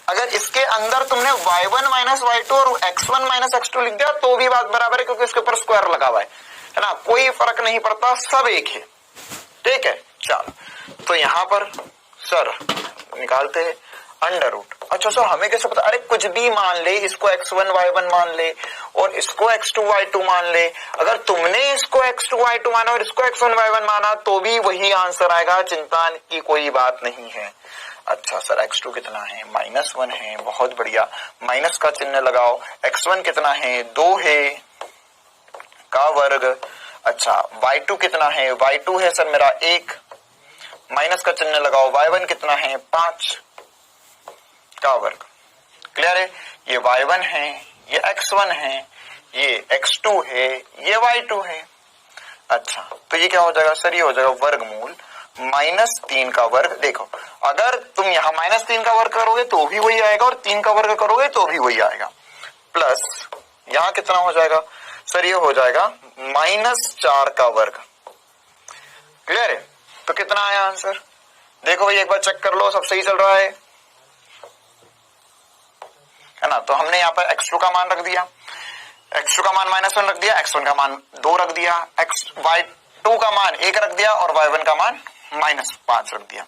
Speaker 1: अगर इसके अंदर तुमने y1 - y2 और x1 - x2 लिख दिया तो भी बात बराबर है, क्योंकि इसके ऊपर स्क्वायर लगा हुआ है ना, कोई फर्क नहीं पड़ता, सब एक है। ठीक है, चलो तो यहां पर सर निकालते हैं √। अच्छा सर हमें कैसे पता? अरे कुछ भी मान ले, इसको x1 y1 मान ले और इसको x2 y2 मान ले। अगर तुमने इसको x2 y2 माना और इसको x1 y1 माना तो भी वही आंसर आएगा, चिंता की कोई बात नहीं है। अच्छा सर x2 कितना है? -1 है, बहुत बढ़िया, माइनस का चिन्ह लगाओ। x1 कितना है? 2 है का वर्ग। अच्छा y2 कितना है? y2 है सर मेरा 1, माइनस का चिन्ह लगाओ। y1 कितना है? 5 का वर्ग। क्लियर है? ये y1 है, ये x1 है, ये x2 है, ये y2 है। अच्छा तो ये क्या हो जाएगा सर? ये हो जाएगा वर्गमूल -3 का वर्ग। देखो अगर तुम यहाँ -3 का वर्ग करोगे तो भी वही आएगा और 3 का वर्ग करोगे तो भी वही आएगा, प्लस यहाँ कितना हो जाएगा सर? ये हो जाएगा -4 का वर्ग। क्लियर है? तो कितना आया आंसर? देखो भाई एक बार चेक कर लो, सब सही चल रहा है ना। तो हमने यहाँ पर x2 का मान रख दिया, x2 का मान -1 रख दिया, x1 का मान 2 रख दिया, y2 का मान 1 रख दिया और y1 का मान -5 रख दिया।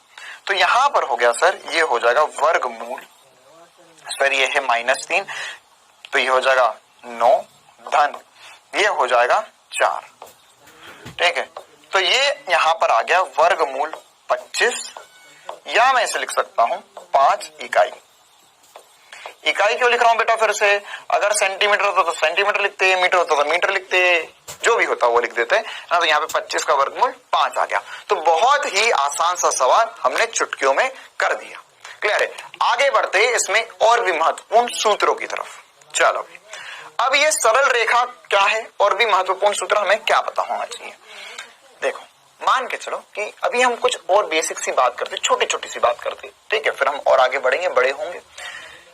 Speaker 1: तो यहां पर हो गया सर, ये हो जाएगा वर्गमूल, सर ये है -3, तो ये हो जाएगा 9 धन ये हो जाएगा 4। ठीक है, तो ये यहां पर आ गया वर्गमूल 25, या मैं इसे लिख सकता हूं 5 इकाई। इकाई क्यों लिख रहा हूं बेटा? फिर से अगर सेंटीमीटर होता तो सेंटीमीटर लिखते, मीटर होता तो मीटर लिखते, जो भी होता वो लिख देते ना। तो यहाँ पे 25 का वर्गमूल 5 आ गया। तो बहुत ही आसान सा सवाल हमने चुटकियों में कर दिया। क्लियर है? आगे बढ़ते इसमें और भी महत्वपूर्ण सूत्रों की तरफ। चलो अब ये सरल रेखा क्या है और भी महत्वपूर्ण सूत्र हमें क्या पता होना चाहिए। देखो मान के चलो कि अभी हम कुछ और बेसिक सी बात करते, छोटी छोटी सी बात करते, ठीक है, फिर हम और आगे बढ़ेंगे, बड़े होंगे।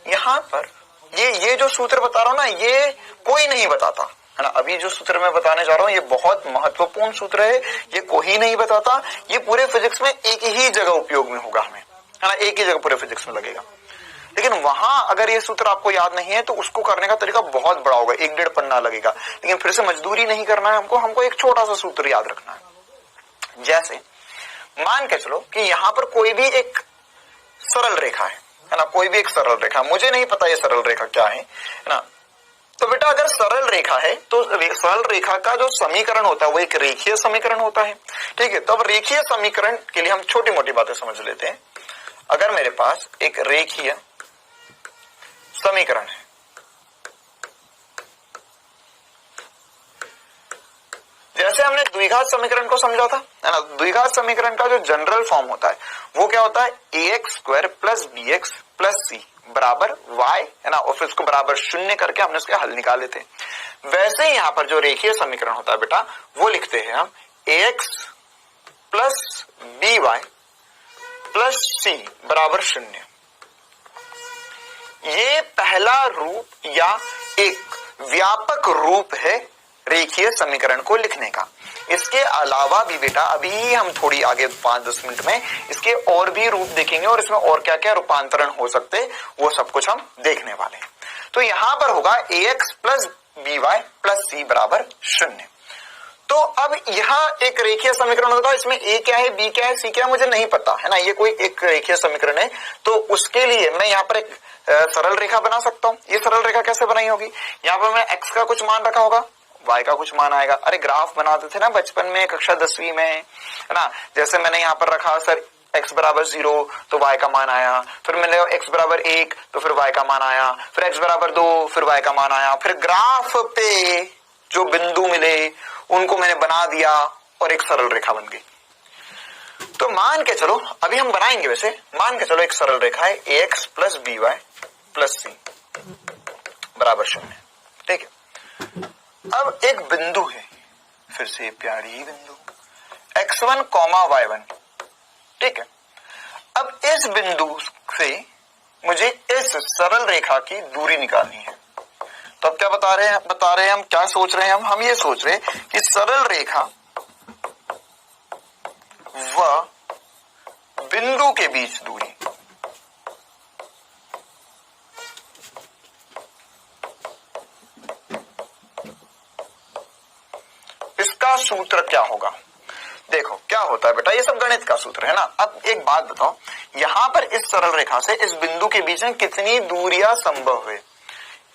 Speaker 1: यहाँ पर ये जो सूत्र बता रहा हूं ना, ये कोई नहीं बताता, है ना। अभी जो सूत्र मैं बताने जा रहा हूं ये बहुत महत्वपूर्ण सूत्र है, ये कोई नहीं बताता, ये पूरे फिजिक्स में एक ही जगह उपयोग में होगा हमें, है ना, एक ही जगह पूरे फिजिक्स में लगेगा। लेकिन वहां अगर ये सूत्र आपको याद नहीं है तो उसको करने का तरीका बहुत बड़ा होगा, 1-1.5 पन्ना लगेगा। लेकिन फिर से मजदूरी नहीं करना है हमको एक छोटा सा सूत्र याद रखना है। जैसे मान के चलो कि यहां पर कोई भी एक सरल रेखा है ना, कोई भी एक सरल रेखा, मुझे नहीं पता ये सरल रेखा क्या है ना। तो बेटा अगर सरल रेखा है तो सरल रेखा का जो समीकरण होता है वो एक रेखीय समीकरण होता है, ठीक है। तो अब रेखीय समीकरण के लिए हम छोटी मोटी बातें समझ लेते हैं। अगर मेरे पास एक रेखीय समीकरण है, जैसे हमने द्विघात समीकरण को समझा था, है ना, द्विघात समीकरण का जो जनरल फॉर्म होता है वो क्या होता है, ax² + bx + c बराबर y, है ना, और फिर उसको बराबर 0 करके हमने उसके हल निकाले थे। वैसे ही यहां पर जो रेखीय समीकरण होता है बेटा वो लिखते हैं हम ax + by + c बराबर 0। ये पहला रूप या एक व्यापक रूप है रेखीय समीकरण को लिखने का। इसके अलावा भी बेटा अभी हम थोड़ी आगे 5-10 मिनट में इसके और भी रूप देखेंगे और इसमें और क्या क्या रूपांतरण हो सकते हैं वो सब कुछ हम देखने वाले हैं। तो यहां पर होगा ax + by + c बराबर 0। तो अब यहाँ एक रेखीय समीकरण होगा, इसमें a क्या है, b क्या है, c क्या है मुझे नहीं पता, है ना, ये कोई एक रेखीय समीकरण है। तो उसके लिए मैं यहाँ पर एक सरल रेखा बना सकता हूँ। ये सरल रेखा कैसे बनाई होगी, यहाँ पर मैं x का कुछ मान रखा होगा, y का कुछ मान आएगा। अरे ग्राफ बनाते थे ना बचपन में कक्षा 10वीं में, है ना, जैसे मैंने यहाँ पर रखा सर x बराबर 0 तो y का मान आया, फिर मैंने x बराबर 1 तो फिर y का मान आया, फिर x बराबर 2 फिर y का मान आया, फिर ग्राफ पे जो बिंदु मिले उनको मैंने बना दिया और एक सरल रेखा बन गई। तो मान के चलो अभी हम बनाएंगे, वैसे मान के चलो एक सरल रेखा है ax + by + c बराबर 0, ठीक है। अब एक बिंदु है, फिर से प्यारी बिंदु x1, y1, ठीक है। अब इस बिंदु से मुझे इस सरल रेखा की दूरी निकालनी है। तो अब क्या बता रहे हैं हम क्या सोच रहे हैं, हम ये सोच रहे हैं कि सरल रेखा व बिंदु के बीच दूरी, इसका सूत्र क्या होगा। देखो क्या होता है बेटा, ये सब गणित का सूत्र है ना। अब एक बात बताओ, यहां पर इस सरल रेखा से इस बिंदु के बीच में कितनी दूरियां संभव है,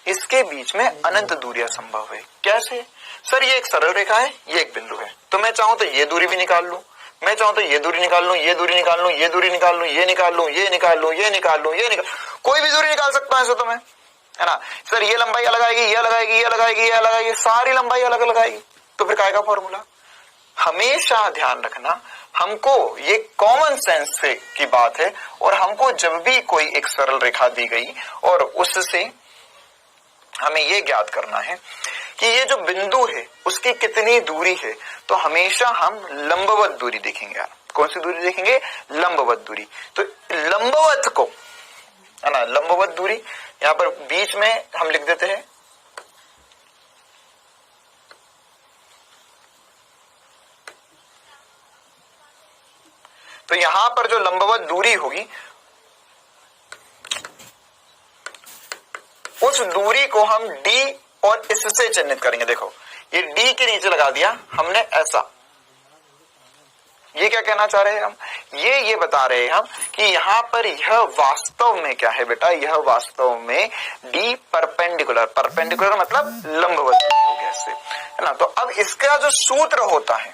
Speaker 1: इसके बीच में अनंत दूरियां संभव है। कैसे सर, ये एक सरल रेखा है, ये एक बिंदु है, तो मैं चाहूं तो ये दूरी भी निकाल लूं, मैं चाहूं तो ये दूरी निकाल लूं, ये दूरी निकाल लूं, ये दूरी निकाल लूं, ये निकाल लूं, ये निकाल लूं, ये निकाल लूं, ये निकाल, कोई भी दूरी निकाल सकता हूं ऐसे तो मैं, है ना। सर ये लंबाई अलग आएगी, ये अलग आएगी, ये अलग आएगी, ये अलग आएगी, सारी लंबाई अलग अलग आएगी, तो फिर क्या आएगा फॉर्मूला। हमेशा ध्यान रखना, हमको ये कॉमन सेंस से की बात है, और हमको जब भी कोई एक सरल रेखा दी गई और उससे हमें ये ज्ञात करना है कि ये जो बिंदु है उसकी कितनी दूरी है, तो हमेशा हम लंबवत दूरी देखेंगे यार। कौन सी दूरी देखेंगे, लंबवत दूरी। तो लंबवत को, है ना, लंबवत दूरी यहां पर बीच में हम लिख देते हैं तो यहां पर जो लंबवत दूरी होगी उस दूरी को हम d और इससे चिन्हित करेंगे। देखो ये d के नीचे लगा दिया हमने ऐसा, ये क्या कहना चाह रहे हैं हम, ये बता रहे हैं हम कि यहां पर यह वास्तव में क्या है बेटा, यह वास्तव में d परपेंडिकुलर मतलब लंबवत दूरी हो गया इससे, है ना। तो अब इसका जो सूत्र होता है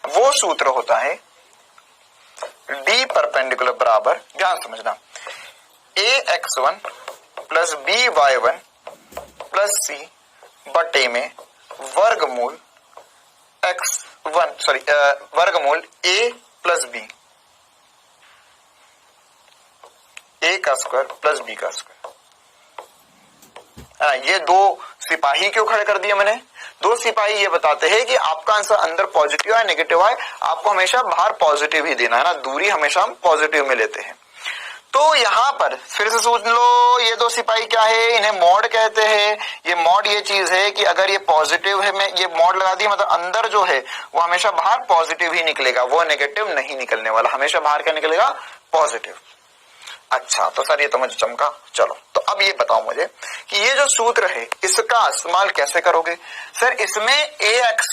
Speaker 1: वो सूत्र होता है d परपेंडिकुलर बराबर, ध्यान समझना, ax1 + by1 + c बटे में वर्गमूल वर्गमूल a + b, a का स्क्वायर + b का स्क्वायर। ये दो सिपाही क्यों खड़े कर दिए मैंने, दो सिपाही ये बताते हैं कि आपका आंसर अंदर पॉजिटिव है नेगेटिव है, आपको हमेशा बाहर पॉजिटिव ही देना है ना, दूरी हमेशा हम पॉजिटिव में लेते हैं। तो यहां पर फिर से सोच लो, ये दो सिपाही क्या है, इन्हें मॉड कहते हैं। ये मॉड ये चीज है कि अगर ये पॉजिटिव है, मैं ये मॉड लगा दी, मतलब अंदर जो है वो हमेशा बाहर पॉजिटिव ही निकलेगा, वो नेगेटिव नहीं निकलने वाला, हमेशा बाहर क्या निकलेगा, पॉजिटिव। अच्छा, तो सर ये तो मुझे चमका। चलो, तो अब ये बताओ मुझे कि ये जो सूत्र है इसका इस्तेमाल कैसे करोगे। सर इसमें ax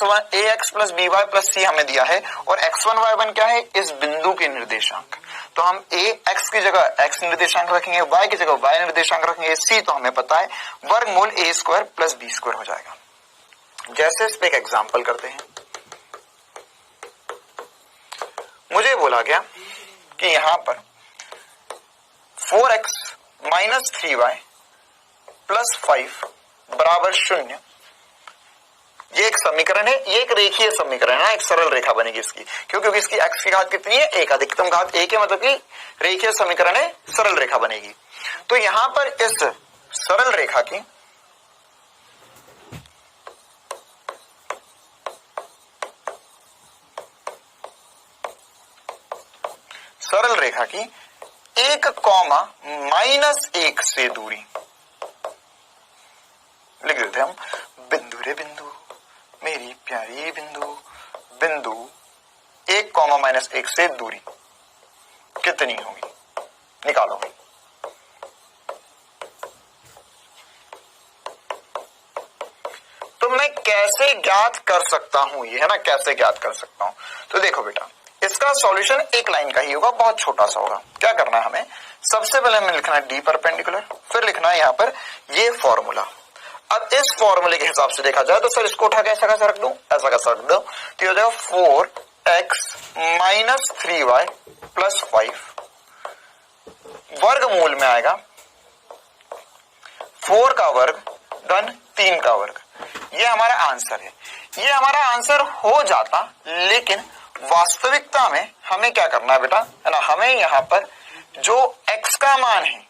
Speaker 1: plus b y plus c हमें दिया है और x1 y1 क्या है, इस बिंदु के निर्देशांक। तो हम x की जगह x निर्देशांक रखेंगे, y की जगह y निर्देशांक रखेंगे, c तो हमें पता है वर्गमूल a square plus B square हो जाएगा। जैसे इस पे एक एग्जाम्पल करते हैं। मुझे बोला गया कि यहां पर 4x माइनस 3y प्लस 5 बराबर 0, ये एक समीकरण है, ये एक रेखीय समीकरण है, एक सरल रेखा बनेगी इसकी। क्यों? क्योंकि इसकी x की घात कितनी है, 1, अधिकतम घात 1 है, मतलब कि रेखीय समीकरण है, सरल रेखा बनेगी। तो यहां पर इस सरल रेखा की एक कॉमा -1 से दूरी लिख देते हम। बिंदु रे बिंदु, मेरी प्यारी बिंदु, बिंदु 1 कॉमा -1 से दूरी कितनी होगी, निकालो। तो मैं कैसे ज्ञात कर सकता हूं, ये है ना, कैसे ज्ञात कर सकता हूं। तो देखो बेटा, इसका सॉल्यूशन एक लाइन का ही होगा, बहुत छोटा सा होगा। क्या करना है हमें, सबसे पहले हमें लिखना है डी परपेंडिकुलर, फिर लिखना है यहाँ पर ये फॉर्मूला। अब इस फॉर्मूले के हिसाब से देखा जाए तो सर इसको उठा के ऐसा कैसा रख दूं, ऐसा कैसा रख दो, तो हो जाएगा 4x माइनस 3y प्लस 5 वर्गमूल में आएगा 4 का वर्ग धन 3 का वर्ग। ये हमारा आंसर है। ये हमारा आंसर हो जाता, लेकिन वास्तविकता में हमें क्या करना है बेटा, है ना, हमें यहाँ पर जो x का मान है,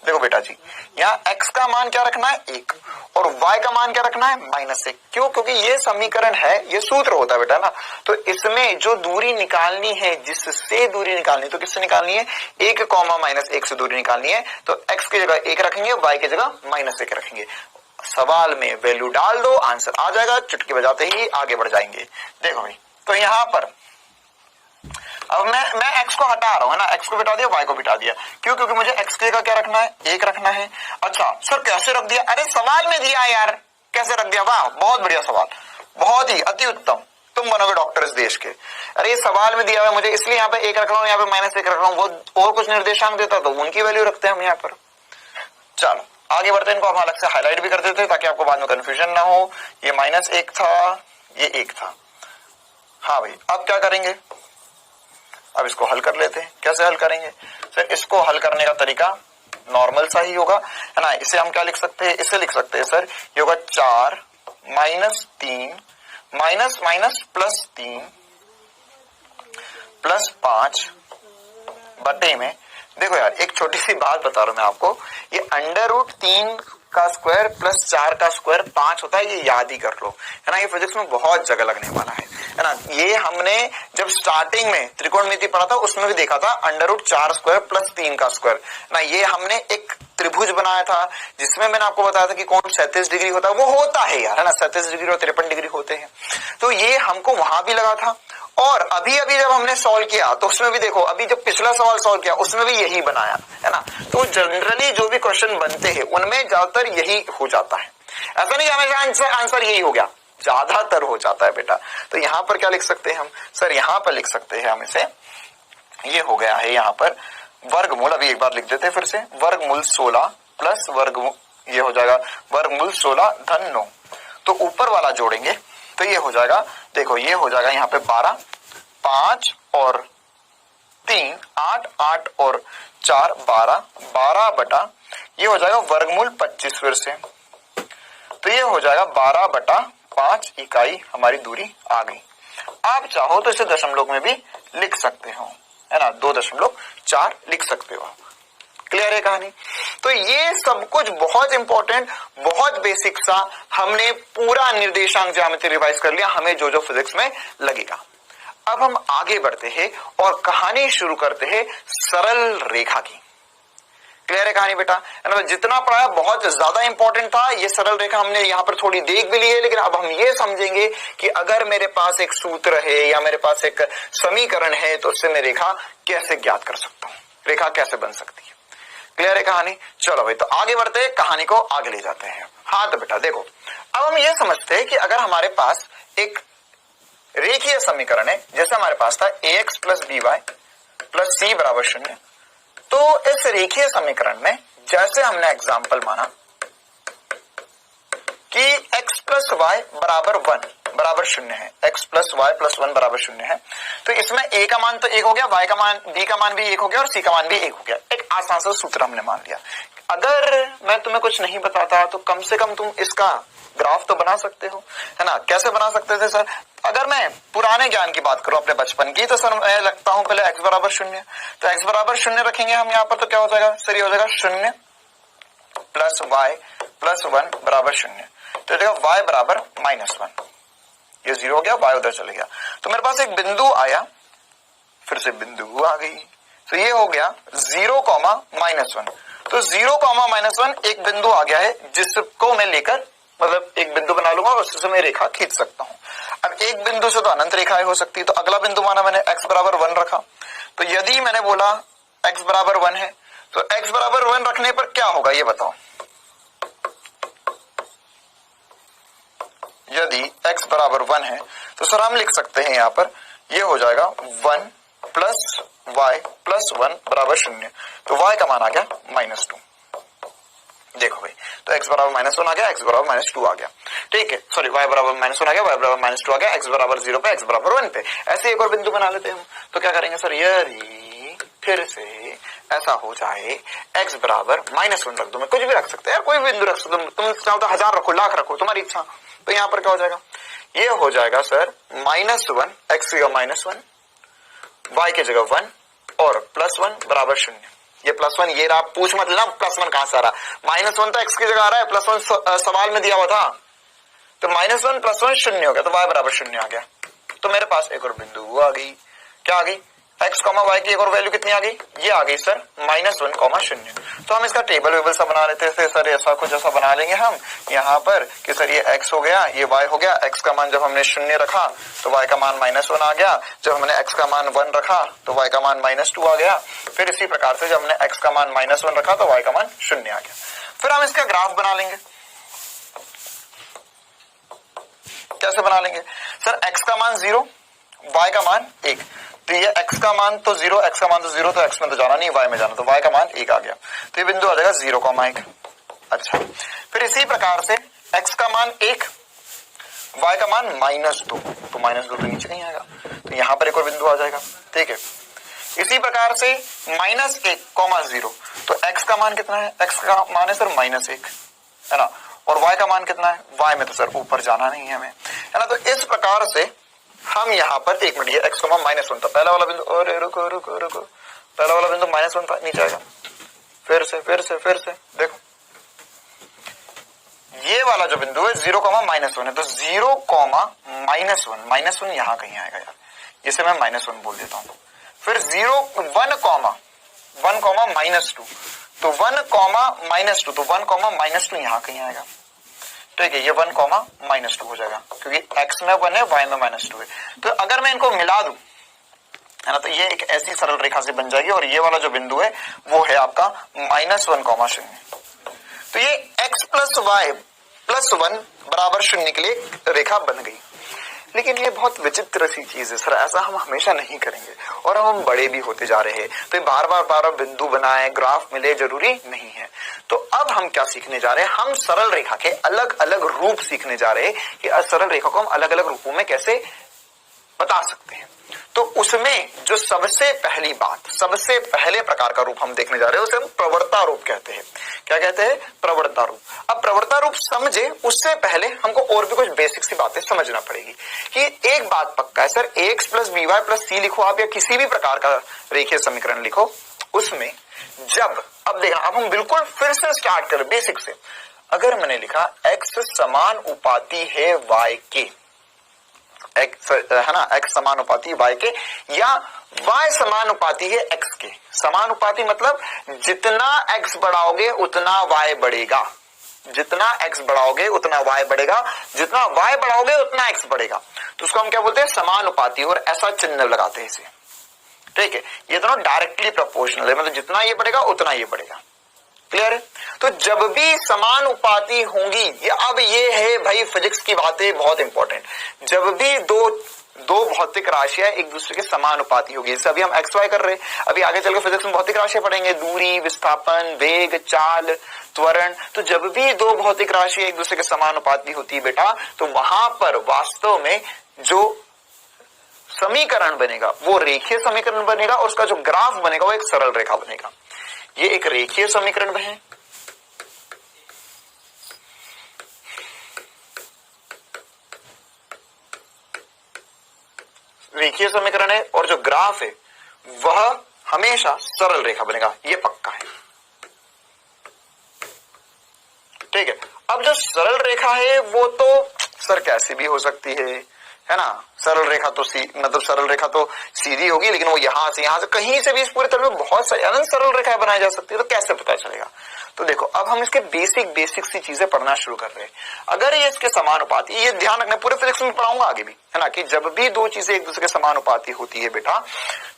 Speaker 1: देखो बेटा जी, यहाँ x का मान क्या रखना है, 1, और y का मान क्या रखना है, -1। क्यों? क्योंकि ये समीकरण है, ये सूत्र होता है बेटा ना। तो इसमें जो दूरी निकालनी है, जिससे दूरी निकालनी है, तो किससे निकालनी है, 1 कॉमा -1 से दूरी निकालनी है। तो x की जगह 1 रखेंगे, y की जगह -1 रखेंगे। सवाल में वैल्यू डाल दो, आंसर आ जाएगा, चुटकी बजाते ही आगे बढ़ जाएंगे। देखो भाई, तो यहां पर अब मैं x को हटा रहा हूं, है ना, x को बिठा दिया, y को बिठा दिया। क्यों? क्योंकि मुझे x की जगह क्या रखना है, 1 रखना है। अच्छा सर कैसे रख दिया, अरे सवाल में दिया यार, कैसे रख दिया, वाह बहुत बढ़िया सवाल, बहुत ही अति उत्तम, तुम बनोगे डॉक्टर इस देश के। अरे ये सवाल में दिया हुआ है मुझे, इसलिए यहाँ पे 1 रख रहा हूँ, यहाँ पे -1 रख रहा हूँ। वो और कुछ निर्देशांक देता तो उनकी वैल्यू रखते हैं हम यहाँ पर। चलो आगे बढ़ते हैं, इनको हम अलग से हाईलाइट भी कर देते ताकि आपको बाद में कंफ्यूजन ना हो। ये -1 था, ये 1 था। हाँ भाई, अब क्या करेंगे, अब इसको हल कर लेते हैं। कैसे हल करेंगे सर, इसको हल करने का तरीका नॉर्मल सा ही होगा, है ना। इसे हम क्या लिख सकते हैं, इसे लिख सकते हैं सर, ये होगा 4 -3 प्लस 3 प्लस 5 बटे में। देखो यार, एक छोटी सी बात बता रहा हूं मैं आपको, ये √3 का स्क्वायर प्लस 4 का स्क्वायर 5 होता है, ये याद ही कर लो, है ना। ये फिजिक्स में बहुत जगह लगने वाला है ना। ये हमने जब स्टार्टिंग में त्रिकोणमिति पढ़ा था उसमें भी देखा था, √4 स्क्वायर प्लस 3 का स्क्वायर ना। ये हमने एक त्रिभुज बनाया था जिसमें मैंने आपको बताया था कि कौन 37 डिग्री होता है, वो होता है यार, है ना, 37 डिग्री और 53 डिग्री होते हैं। तो ये हमको वहां भी लगा था, और अभी जब हमने सॉल्व किया तो उसमें भी देखो, अभी जब पिछला सवाल सॉल्व किया उसमें भी यही बनाया, है ना। तो जनरली जो भी क्वेश्चन बनते हैं उनमें ज्यादातर यही हो जाता है। ऐसा नहीं हमेशा आंसर यही हो गया, ज्यादातर हो जाता है बेटा। तो यहाँ पर क्या लिख सकते हैं हम सर, यहाँ पर लिख सकते हैं हम इसे, ये हो गया है यहाँ पर वर्गमूल, अभी एक बार लिख देते हैं फिर से, वर्गमूल 16 प्लस वर्गमूल, ये हो जाएगा वर्गमूल 16 धन 9। तो ऊपर वाला जोड़ेंगे तो ये हो जाएगा, देखो ये हो जाएगा यहाँ पे 12, 5 और 3 8, 8 और 4 12, 12 बटा ये हो जाएगा वर्गमूल 25 फिर से। तो ये हो जाएगा 12 बटा 5 इकाई हमारी दूरी आ गई। आप चाहो तो इसे दशमलव में भी लिख सकते हो, है ना, 2.4 लिख सकते हो। क्लियर है कहानी। तो ये सब कुछ बहुत इंपॉर्टेंट, बहुत बेसिक सा, हमने पूरा निर्देशांक ज्यामिति रिवाइज कर लिया, हमें जो जो फिजिक्स में लगेगा। अब हम आगे बढ़ते हैं और कहानी शुरू करते हैं सरल रेखा की। क्लियर है कहानी बेटा? जितना पढ़ाया बहुत ज्यादा इंपॉर्टेंट था। ये सरल रेखा हमने यहाँ पर थोड़ी देख भी ली है, लेकिन अब हम ये समझेंगे कि अगर मेरे पास एक सूत्र है या मेरे पास एक समीकरण है तो उससे मैं रेखा कैसे ज्ञात कर सकता हूं, रेखा कैसे बन सकती है। क्लियर है कहानी? चलो भाई, तो आगे बढ़ते हैं, कहानी को आगे ले जाते हैं। हाँ तो बेटा देखो, अब हम ये समझते हैं कि अगर हमारे पास एक रेखीय समीकरण है, जैसे हमारे पास था ax plus b y plus c बराबर 0, तो इस रेखीय समीकरण में जैसे हमने एग्जाम्पल माना कि x प्लस वाई बराबर 1 बराबर 0 है, x प्लस वाई प्लस 1 बराबर 0 है, तो इसमें a का मान तो 1 हो गया, y का मान, b का मान भी 1 हो गया और c का मान भी 1 हो गया। एक आसान सा सूत्र हमने मान लिया। अगर मैं तुम्हें कुछ नहीं बताता तो कम से कम तुम इसका ग्राफ तो बना सकते हो, है ना? कैसे बना सकते थे सर? अगर मैं पुराने ज्ञान की बात करूं अपने बचपन की, तो सर मैं लगता हूं पहले x बराबर 0, तो x बराबर 0 रखेंगे हम यहाँ पर, तो क्या हो जाएगा सर? ये हो जाएगा 0 प्लस वाई प्लस 1 बराबर 0, तो देखो y बराबर -1, ये 0 हो गया, y उधर चले गया, तो मेरे पास एक बिंदु आया, फिर से बिंदु आ गई, तो ये हो गया 0, -1, तो 0, -1 एक बिंदु आ गया है जिसको मैं लेकर मतलब एक बिंदु बना लूंगा और उससे मैं रेखा खींच सकता हूं। अब एक बिंदु से तो अनंत रेखाएं हो सकती है, तो अगला बिंदु माना मैंने x बराबर 1 रखा, तो यदि मैंने बोला x बराबर 1 है, तो x बराबर 1 रखने पर क्या होगा ये बताओ? यदि x बराबर 1 है तो सर हम लिख सकते हैं यहां पर, ये हो जाएगा 1 प्लस y प्लस 1 बराबर 0, तो y का मान आ गया -2। देखो भाई, तो x बराबर -1 आ गया, x बराबर -2 आ गया, ठीक है, सॉरी y बराबर -1 आ गया, y बराबर -2 आ गया, x बराबर 0 पे, x बराबर 1 पे। ऐसे एक और बिंदु बना लेते हैं हम, तो क्या करेंगे सर? यदि फिर से ऐसा हो जाए x बराबर -1 रख दो, मैं कुछ भी रख सकते हैं, कोई भी बिंदु रख सकते हो, तुम चाहो तो 1000 रखो, लाख रखो, तुम्हारी इच्छा। तो यहाँ पर क्या हो जाएगा? ये हो जाएगा सर -1, x की जगह -1, y की जगह 1 और +1 बराबर 0। ये +1 ये रहा, पूछ मत लेना +1 कहां से आ रहा, -1 तो x की जगह आ रहा है, +1 सवाल में दिया हुआ था, तो -1 +1 0 हो गया, तो y बराबर 0 आ गया। तो मेरे पास एक और बिंदु आ गई, क्या आ गई? x, y की एक और वैल्यू कितनी आ गई? ये आ गई सर -1, 0। तो हम इसका टेबल वेबल सा बना लेते थे सर, ऐसा कुछ ऐसा बना लेंगे हम यहाँ पर कि सर ये x हो गया, ये y हो गया, x का मान जब हमने 0 रखा तो y का मान -1 आ गया, जब हमने x का मान 1 रखा तो y का मान -2 आ गया, फिर इसी प्रकार से जब हमने x का मान -1 रखा तो y का मान 0 आ गया। फिर हम इसका ग्राफ बना लेंगे। कैसे बना लेंगे सर? x का मान 0, y का मान 1, तो ये x का मान तो 0, x का मान तो 0, तो x में तो जाना नहीं, y में जाना, तो y का मान 1 आ गया, तो ये बिंदु आ जाएगा 0, 1। अच्छा, फिर इसी प्रकार से x का मान 1, y का मान -2, तो -2 तो नीचे नहीं आएगा, तो यहां पर एक और बिंदु आ जाएगा, ठीक है। इसी प्रकार से -1, 0, तो x का मान कितना है? x का मान है सर -1, है ना, और y का मान कितना है? y में तो सर ऊपर जाना नहीं है हमें, है ना। तो इस प्रकार से हम यहाँ पर, एक मिनट, ये x का मान -1 था, पहला वाला बिंदु, और रुको रुको रुको, पहला वाला बिंदु -1 था, नीचे आएगा, फिर से देखो, ये वाला जो बिंदु है 0, -1 है, तो 0, -1 यहाँ कहीं आएगा यार, इसे मैं -1 बोल देता हूँ। फिर 0, 1, -2, तो 1, -2, तो 1, -2 यहाँ कहीं आएगा, ठीक है, ये 1, -2 हो जाएगा, क्योंकि x में 1 है, y में -2 है। तो अगर मैं इनको मिला दूं, है ना, तो ये एक ऐसी सरल रेखा से बन जाएगी, और ये वाला जो बिंदु है वो है आपका -1, 0। तो ये x प्लस y प्लस 1 बराबर 0 के लिए रेखा बन गई। लेकिन ये बहुत विचित्र सी चीज है सर, ऐसा हम हमेशा नहीं करेंगे, और हम बड़े भी होते जा रहे हैं, तो बार बार बिंदु बनाए, ग्राफ मिले, जरूरी नहीं है। तो अब हम क्या सीखने जा रहे हैं? हम सरल रेखा के अलग अलग रूप सीखने जा रहे हैं कि सरल रेखा को हम अलग अलग रूपों में कैसे बता सकते हैं। तो उसमें जो सबसे पहली बात, सबसे पहले प्रकार का रूप हम देखने जा रहे हैं, उसे हम प्रवणता रूप कहते हैं। क्या कहते हैं? प्रवणता रूप। अब प्रवणता रूप समझे उससे पहले हमको और भी कुछ बेसिक सी बातें समझना पड़ेगी कि एक बात पक्का है sir, ax plus by plus c लिखो आप, या किसी भी प्रकार का रेखीय समीकरण लिखो, उसमें जब, अब देखना, अब हम बिल्कुल फिर से स्टार्ट करें बेसिक से। अगर मैंने लिखा x समान उपाती है y के, एक्स है ना, एक्स समानुपाती वाई के, या वाई समानुपाती है एक्स के। समानुपाती मतलब जितना एक्स बढ़ाओगे उतना वाई बढ़ेगा, जितना एक्स बढ़ाओगे उतना वाई बढ़ेगा, जितना वाई बढ़ाओगे उतना एक्स बढ़ेगा। तो उसको हम क्या बोलते हैं, समानुपाती, और ऐसा चिन्ह लगाते हैं इसे। ठीक है, ये दोनों डायरेक्टली प्रोपोर्शनल है, मतलब जितना ये बढ़ेगा उतना ये बढ़ेगा। क्लियर है? तो जब भी समानुपाती होंगी, ये अब ये है भाई फिजिक्स की बातें बहुत इंपॉर्टेंट, जब भी दो भौतिक राशियां एक दूसरे के समानुपाती होगी, जैसे अभी हम एक्स वाई कर रहे हैं, अभी आगे चलकर फिजिक्स में भौतिक राशियां पढ़ेंगे, दूरी, विस्थापन, वेग, चाल, त्वरण। तो जब भी दो भौतिक राशियां एक दूसरे के समानुपाती होती है बेटा, तो वहां पर वास्तव में जो समीकरण बनेगा वो रेखीय समीकरण बनेगा, और उसका जो ग्राफ बनेगा वो एक सरल रेखा बनेगा। ये एक रेखीय समीकरण है, रेखीय समीकरण है, और जो ग्राफ है वह हमेशा सरल रेखा बनेगा, ये पक्का है। ठीक है, अब जो सरल रेखा है वो तो सर कैसी भी हो सकती है ना, सरल रेखा तो मतलब सरल रेखा तो सीधी होगी, लेकिन वो यहां से कहीं से भी इस पूरे तरह में बहुत सारी अनंत सरल रेखाएं बनाई जा सकती है, तो कैसे पता चलेगा? तो देखो, अब हम इसके बेसिक सी चीजें पढ़ना शुरू कर रहे हैं। अगर ये इसके समानुपाती, ये ध्यान रखना, पूरे फिजिक्स में पढ़ाऊंगा आगे भी, है ना, कि जब भी दो चीजें एक दूसरे के समानुपाती होती है बेटा,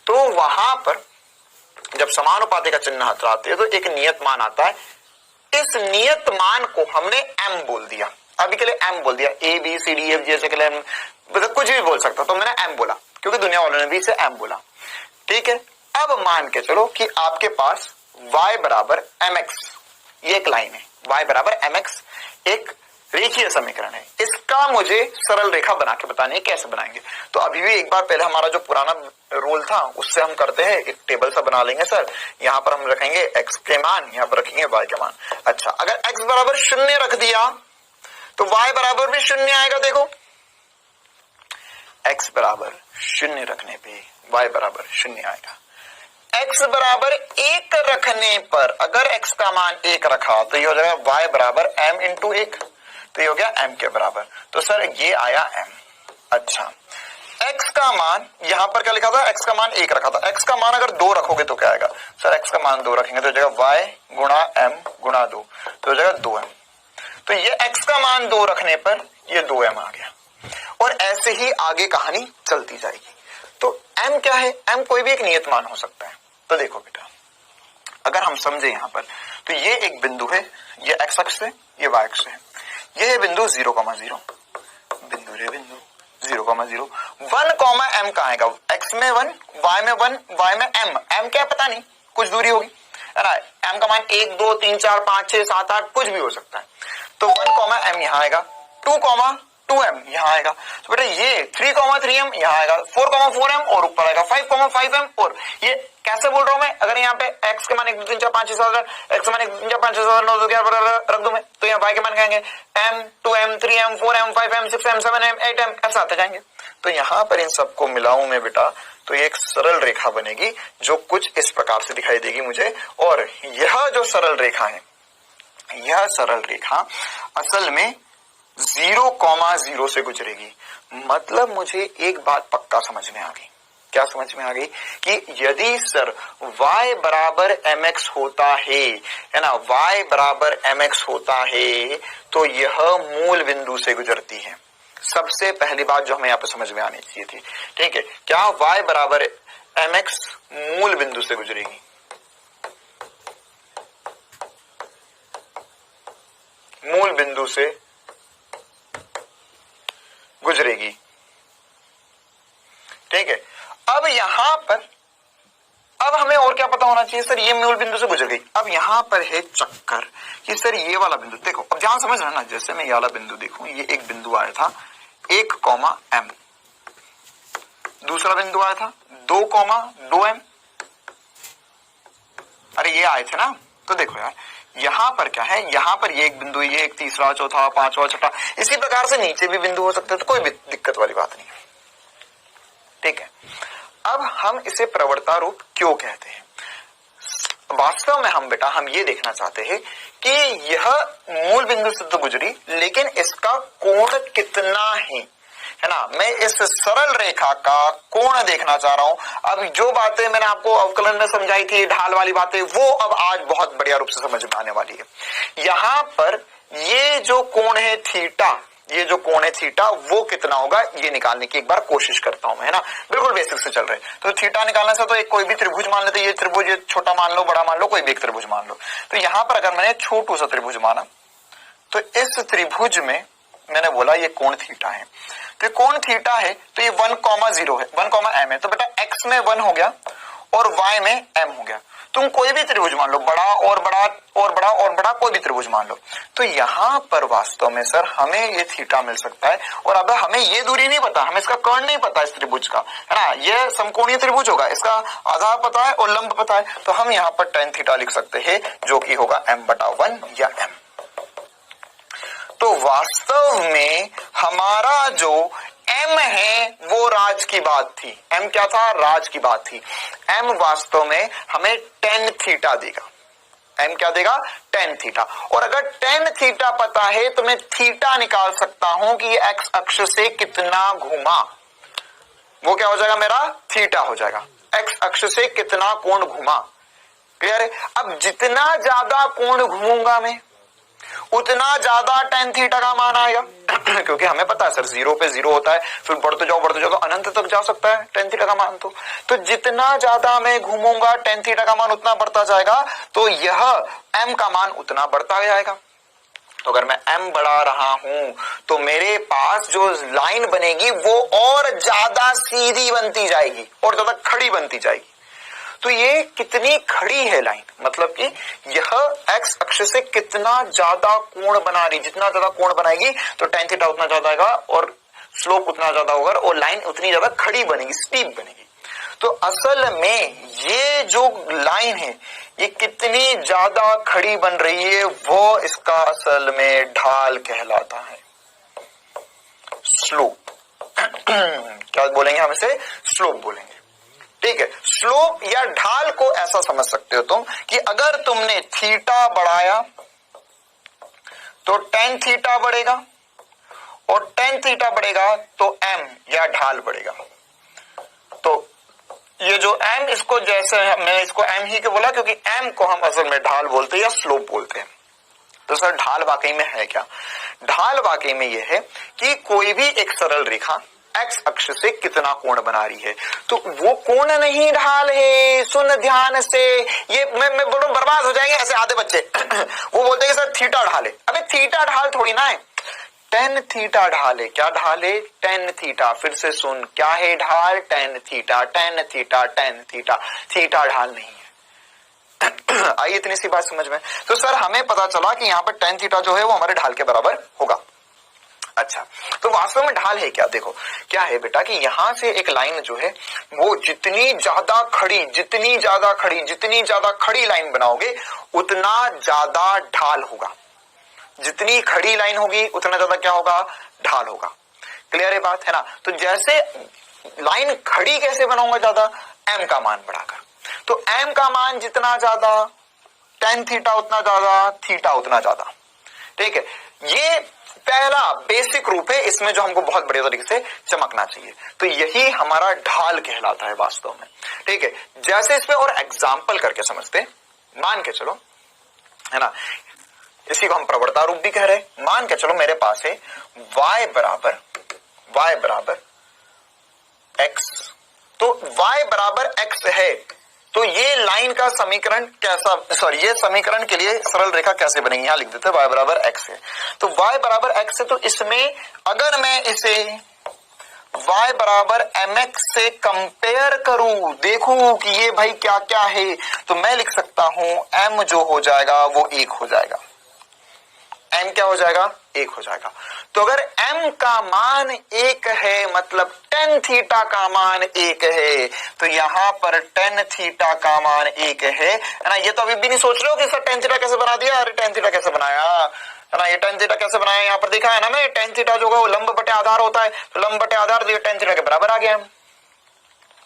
Speaker 1: तो वहां पर जब समानुपाती का चिन्ह हटाते हैं तो एक नियत मान आता है। इस नियत मान को हमने m बोल दिया, अभी के लिए m बोल दिया, a b c d f जैसे के लिए मतलब कुछ भी बोल सकता, तो मैंने m बोला क्योंकि दुनिया वालों ने भी इसे m बोला। ठीक है, अब मान के चलो कि आपके पास y बराबर mx, ये एक लाइन है, y बराबर mx एक रेखीय समीकरण है, इसका मुझे सरल रेखा बना के बतानी है। कैसे बनाएंगे? तो अभी भी एक बार पहले हमारा जो पुराना रोल था उससे हम करते हैं, एक टेबल सा बना लेंगे सर। यहाँ पर हम रखेंगे x के मान, यहाँ पर रखेंगे y के मान। अच्छा, अगर x बराबर 0 रख दिया तो y बराबर भी 0 आएगा। देखो, x बराबर 0 रखने पे y बराबर 0 आएगा। x बराबर 1 रखने पर अगर x का मान 1 रखा तो ये हो जाएगा y बराबर m इंटू 1, तो ये हो गया m के बराबर। तो सर ये आया m। अच्छा, x का मान यहां पर क्या लिखा था, x का मान 1 रखा था, x का मान अगर 2 रखोगे तो क्या आएगा? सर x का मान 2 रखेंगे तो हो जाएगा y गुणा m गुणा 2, तो हो जाएगा 2m। तो ये x का मान 2 रखने पर ये 2m आ गया, और ऐसे ही आगे कहानी चलती जाएगी। तो m क्या है? m कोई भी एक नियत मान हो सकता है। तो देखो बेटा, अगर हम समझे यहां पर, तो ये एक बिंदु है, ये x अक्ष है, ये y अक्ष है, ये है बिंदु 0,0, बिंदु रे बिंदु 0,0, 1, m कहाँ आएगा? x में 1, y में 1, y में m क्या पता नहीं, कुछ दूरी होगी, है ना। m का मान 1, 2, 3, 4, 5, 6, 7, 8 कुछ भी हो सकता है। तो 1, m यहाँ आएगा, 2,m यहाँ आएगा, तो बेटा ये 3,3m यहाँ आएगा, 4,4m और ऊपर आएगा 5,5m। और ये कैसे बोल रहा हूं मैं? अगर यहाँ पे x के मान 1, 2, 3, 4, 5, 6, 7, 8, x के मान 1, 2, 3, 4, 5, 6, 7, 8, 9, 10, 11 रख दूं मैं, तो यहाँ y के मान कहेंगे m, 2m, 3m, 4m, 5m, 6m, 7m, 8m, ऐसा आते जाएंगे। तो यहाँ पर इन सबको मिलाऊं मैं बेटा, तो ये एक सरल रेखा बनेगी जो कुछ इस प्रकार से दिखाई देगी मुझे। और यह जो सरल रेखा है, यह सरल रेखा असल में 0,0 से गुजरेगी। मतलब मुझे एक बात पक्का समझ में आ गई। क्या समझ में आ गई? कि यदि सर y बराबर mx होता है ना, y बराबर mx होता है, तो यह मूल बिंदु से गुजरती है। सबसे पहली बात जो हमें यहाँ पे समझ में आनी चाहिए थी, ठीक है, क्या y बराबर mx मूल बिंदु से गुजरेगी? मूल बिंदु से गुजरेगी। ठीक है, अब यहां पर अब हमें और क्या पता होना चाहिए? सर ये मूल बिंदु से गुजर गई। अब यहां पर है चक्कर कि सर ये वाला बिंदु देखो, अब ध्यान समझ रहे ना, जैसे मैं ये वाला बिंदु देखूं, ये एक बिंदु आया था 1,m, दूसरा बिंदु आया था 2,2m, अरे ये आए थे ना। तो देखो यार, यहां पर क्या है, यहां पर ये एक बिंदु, ये एक तीसरा, चौथा, पांचवा, छठा, इसी प्रकार से नीचे भी बिंदु हो सकते हैं, तो कोई भी दिक्कत वाली बात नहीं है। ठीक है, अब हम इसे प्रवणता रूप क्यों कहते हैं? वास्तव में हम ये देखना चाहते हैं कि यह मूल बिंदु से तो गुजरी, लेकिन इसका कोण कितना है है ना। मैं इस सरल रेखा का कोण देखना चाह रहा हूं। अब जो बातें मैंने आपको अवकलन में समझाई थी, ढाल वाली बातें, वो अब आज बहुत बढ़िया रूप से समझ में आने वाली है। यहां पर ये जो कोण है थीटा, ये जो कोण है थीटा, वो कितना होगा ये निकालने की एक बार कोशिश करता हूं मैं, है ना। बिल्कुल बेसिक से चल रहे हैं। तो थीटा निकालने से तो एक कोई भी त्रिभुज मान लेते, ये त्रिभुज ये छोटा मान लो, बड़ा मान लो, कोई भी एक त्रिभुज मान लो। तो यहां पर अगर मैंने छोटू सा त्रिभुज माना, तो इस त्रिभुज में मैंने बोला ये कोण थीटा है। तो कोण थीटा है तो ये 1,0 है, 1,m है। तो बेटा x में 1 हो गया और y में m हो गया। तुम कोई भी त्रिभुज मान लो, बड़ा और बड़ा और बड़ा और बड़ा, कोई भी त्रिभुज मान लो। तो यहां पर वास्तव में सर हमें ये थीटा मिल सकता है। और अब हमें ये दूरी नहीं पता, हमें इसका कर्ण नहीं पता इस त्रिभुज का, है ना। ये समकोणीय त्रिभुज होगा, इसका आधार पता है और लंब पता है। तो हम यहाँ पर tan थीटा लिख सकते हैं, जो कि होगा m/1 या m। तो वास्तव में हमारा जो m है वो राज की बात थी। m क्या था? राज की बात थी। m वास्तव में हमें tan थीटा देगा। m क्या देगा? tan theta. और अगर tan थीटा पता है तो मैं थीटा निकाल सकता हूं कि ये x अक्ष से कितना घुमा, वो क्या हो जाएगा मेरा? थीटा हो जाएगा। x अक्ष से कितना कोण घुमा, क्लियर है। अब जितना ज्यादा कोण घूमूंगा मैं, उतना ज्यादा tan थीटा का मान आएगा। क्योंकि हमें पता है सर 0 पे 0 होता है, फिर बढ़ते जाओ तो अनंत तक जा सकता है tan थीटा का मान। तो जितना ज्यादा मैं घूमूंगा tan थीटा का मान उतना बढ़ता जाएगा, तो यह m का मान उतना बढ़ता जाएगा। तो अगर मैं m बढ़ा रहा हूं तो मेरे पास जो लाइन बनेगी वो और ज्यादा सीधी बनती जाएगी और ज्यादा खड़ी बनती जाएगी। तो ये कितनी खड़ी है लाइन, मतलब कि यह x अक्ष से कितना ज्यादा कोण बना रही, जितना ज्यादा कोण बनाएगी तो tan थीटा उतना ज्यादा आएगा और स्लोप उतना ज्यादा होगा और लाइन उतनी ज्यादा खड़ी बनेगी, स्टीप बनेगी। तो असल में ये जो लाइन है ये कितनी ज्यादा खड़ी बन रही है, वो इसका असल में ढाल कहलाता है, स्लोप। क्या बोलेंगे हम इसे? स्लोप बोलेंगे, ठीक है। स्लोप या ढाल को ऐसा समझ सकते हो तुम कि अगर तुमने थीटा बढ़ाया तो tan थीटा बढ़ेगा और tan थीटा बढ़ेगा तो m या ढाल बढ़ेगा। तो ये जो m, इसको जैसे मैं इसको m ही क्यों बोला, क्योंकि m को हम असल में ढाल बोलते हैं या स्लोप बोलते हैं। तो सर ढाल वाकई में है क्या? ढाल वाकई में ये है कि कोई भी एक सरल रेखा x अक्ष से कितना कोण बना रही है, तो वो कोण नहीं ढाल है। सुन ध्यान से, ये मैं बोलूं बर्बाद हो जाएंगे ऐसे आधे बच्चे। वो बोलते हैं सर थीटा ढाल है। अबे थीटा ढाल थोड़ी ना है, tan थीटा ढाल है। क्या ढाल है? tan theta. फिर से सुन, क्या है ढाल? tan theta, tan theta, tan theta. Theta ढाल नहीं है। आइए इतनी सी बात समझ में। तो सर हमें पता चला कि यहाँ पर tan थीटा जो है वो हमारे ढाल के बराबर होगा। अच्छा, तो वास्तव में ढाल है क्या? देखो क्या है बेटा कि यहां से एक लाइन जो है वो जितनी ज्यादा खड़ी, जितनी ज्यादा खड़ी, जितनी ज्यादा खड़ी लाइन बनाओगे उतना ज्यादा ढाल होगा। जितनी खड़ी लाइन होगी उतना ज्यादा क्या होगा? ढाल होगा। क्लियर है बात, है ना। तो जैसे लाइन खड़ी कैसे बनाऊंगा ज्यादा? m का मान बढ़ाकर। तो m का मान जितना ज्यादा, tan थीटा उतना ज्यादा, थीटा उतना ज्यादा, ठीक है। ये पहला बेसिक रूप है, इसमें जो हमको बहुत बढ़िया तरीके से चमकना चाहिए। तो यही हमारा ढाल कहलाता है वास्तव में, ठीक है। जैसे इसमें और एग्जाम्पल करके समझते, मान के चलो, है ना, इसी को हम प्रवणता रूप भी कह रहे हैं। मान के चलो मेरे पास है y बराबर x। तो y बराबर x है, तो ये लाइन का समीकरण कैसा, सॉरी ये समीकरण के लिए सरल रेखा कैसे बनेगी? यहां लिख देते हैं y बराबर x है। तो y बराबर x है, तो इसमें अगर मैं इसे y बराबर mx से कंपेयर करूं, देखूं कि ये भाई क्या क्या है, तो मैं लिख सकता हूं m जो हो जाएगा वो 1 हो जाएगा। m क्या हो जाएगा? 1 हो जाएगा। तो अगर m का मान 1 है मतलब tan थीटा का मान 1 है, तो यहां पर tan थीटा का मान 1 है ना। ये तो अभी भी नहीं सोच रहे हो कि सर tan थीटा कैसे बना दिया? अरे tan थीटा कैसे बनाया, है ना। ये tan थीटा कैसे बनाया यहाँ पर देखा है ना मैं। tan थीटा जो होगा वो लंब बटे आधार होता है, तो लंब बटे आधार तो tan थीटा के बराबर आ गया।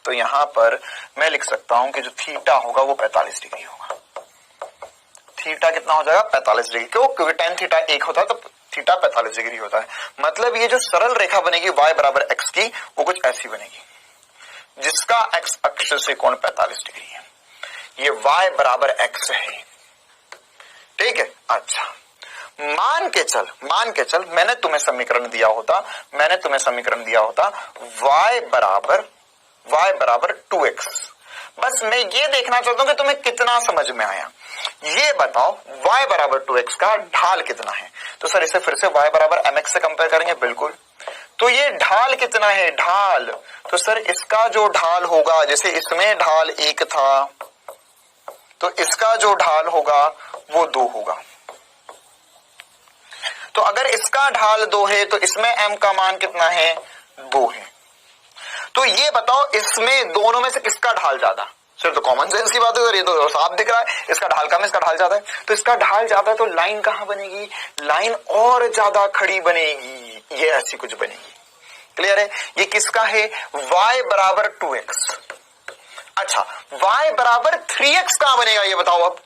Speaker 1: तो यहां पर मैं लिख सकता हूं कि जो थीटा होगा वो 45 डिग्री होगा। थीटा कितना हो जाएगा? 45 डिग्री। क्यों? क्योंकि tan थीटा 1 होता है तो थीटा 45 डिग्री होता है। मतलब ये जो सरल रेखा बनेगी y बराबर x की, वो कुछ ऐसी बनेगी जिसका x अक्ष से कोण 45 डिग्री है। ये y बराबर x है, ठीक है। अच्छा, मान के चल मैंने तुम्हें समीकरण दिया होता y बराबर 2x। बस मैं ये देखना चाहता हूं कि तुम्हें कितना समझ में आया। ये बताओ y बराबर 2x का ढाल कितना है। तो सर इसे फिर से y बराबर mx से कंपेयर करेंगे, बिल्कुल। तो ये ढाल कितना है, ढाल, तो सर इसका जो ढाल होगा, जैसे इसमें ढाल 1 था तो इसका जो ढाल होगा वो 2 होगा। तो अगर इसका ढाल 2 है तो इसमें m का मान कितना है, 2 है। तो ये बताओ इसमें दोनों में से किसका ढाल ज्यादा। सिर्फ तो कॉमन सेंस की बात है, ये तो साफ दिख रहा है, इसका ढाल कम है, इसका ढाल ज्यादा है। तो इसका ढाल ज्यादा है तो लाइन कहां बनेगी, लाइन और ज्यादा खड़ी बनेगी, ये ऐसी कुछ बनेगी। क्लियर है। ये किसका है, y बराबर 2x। अच्छा, y बराबर 3x कहां बनेगा ये बताओ। अब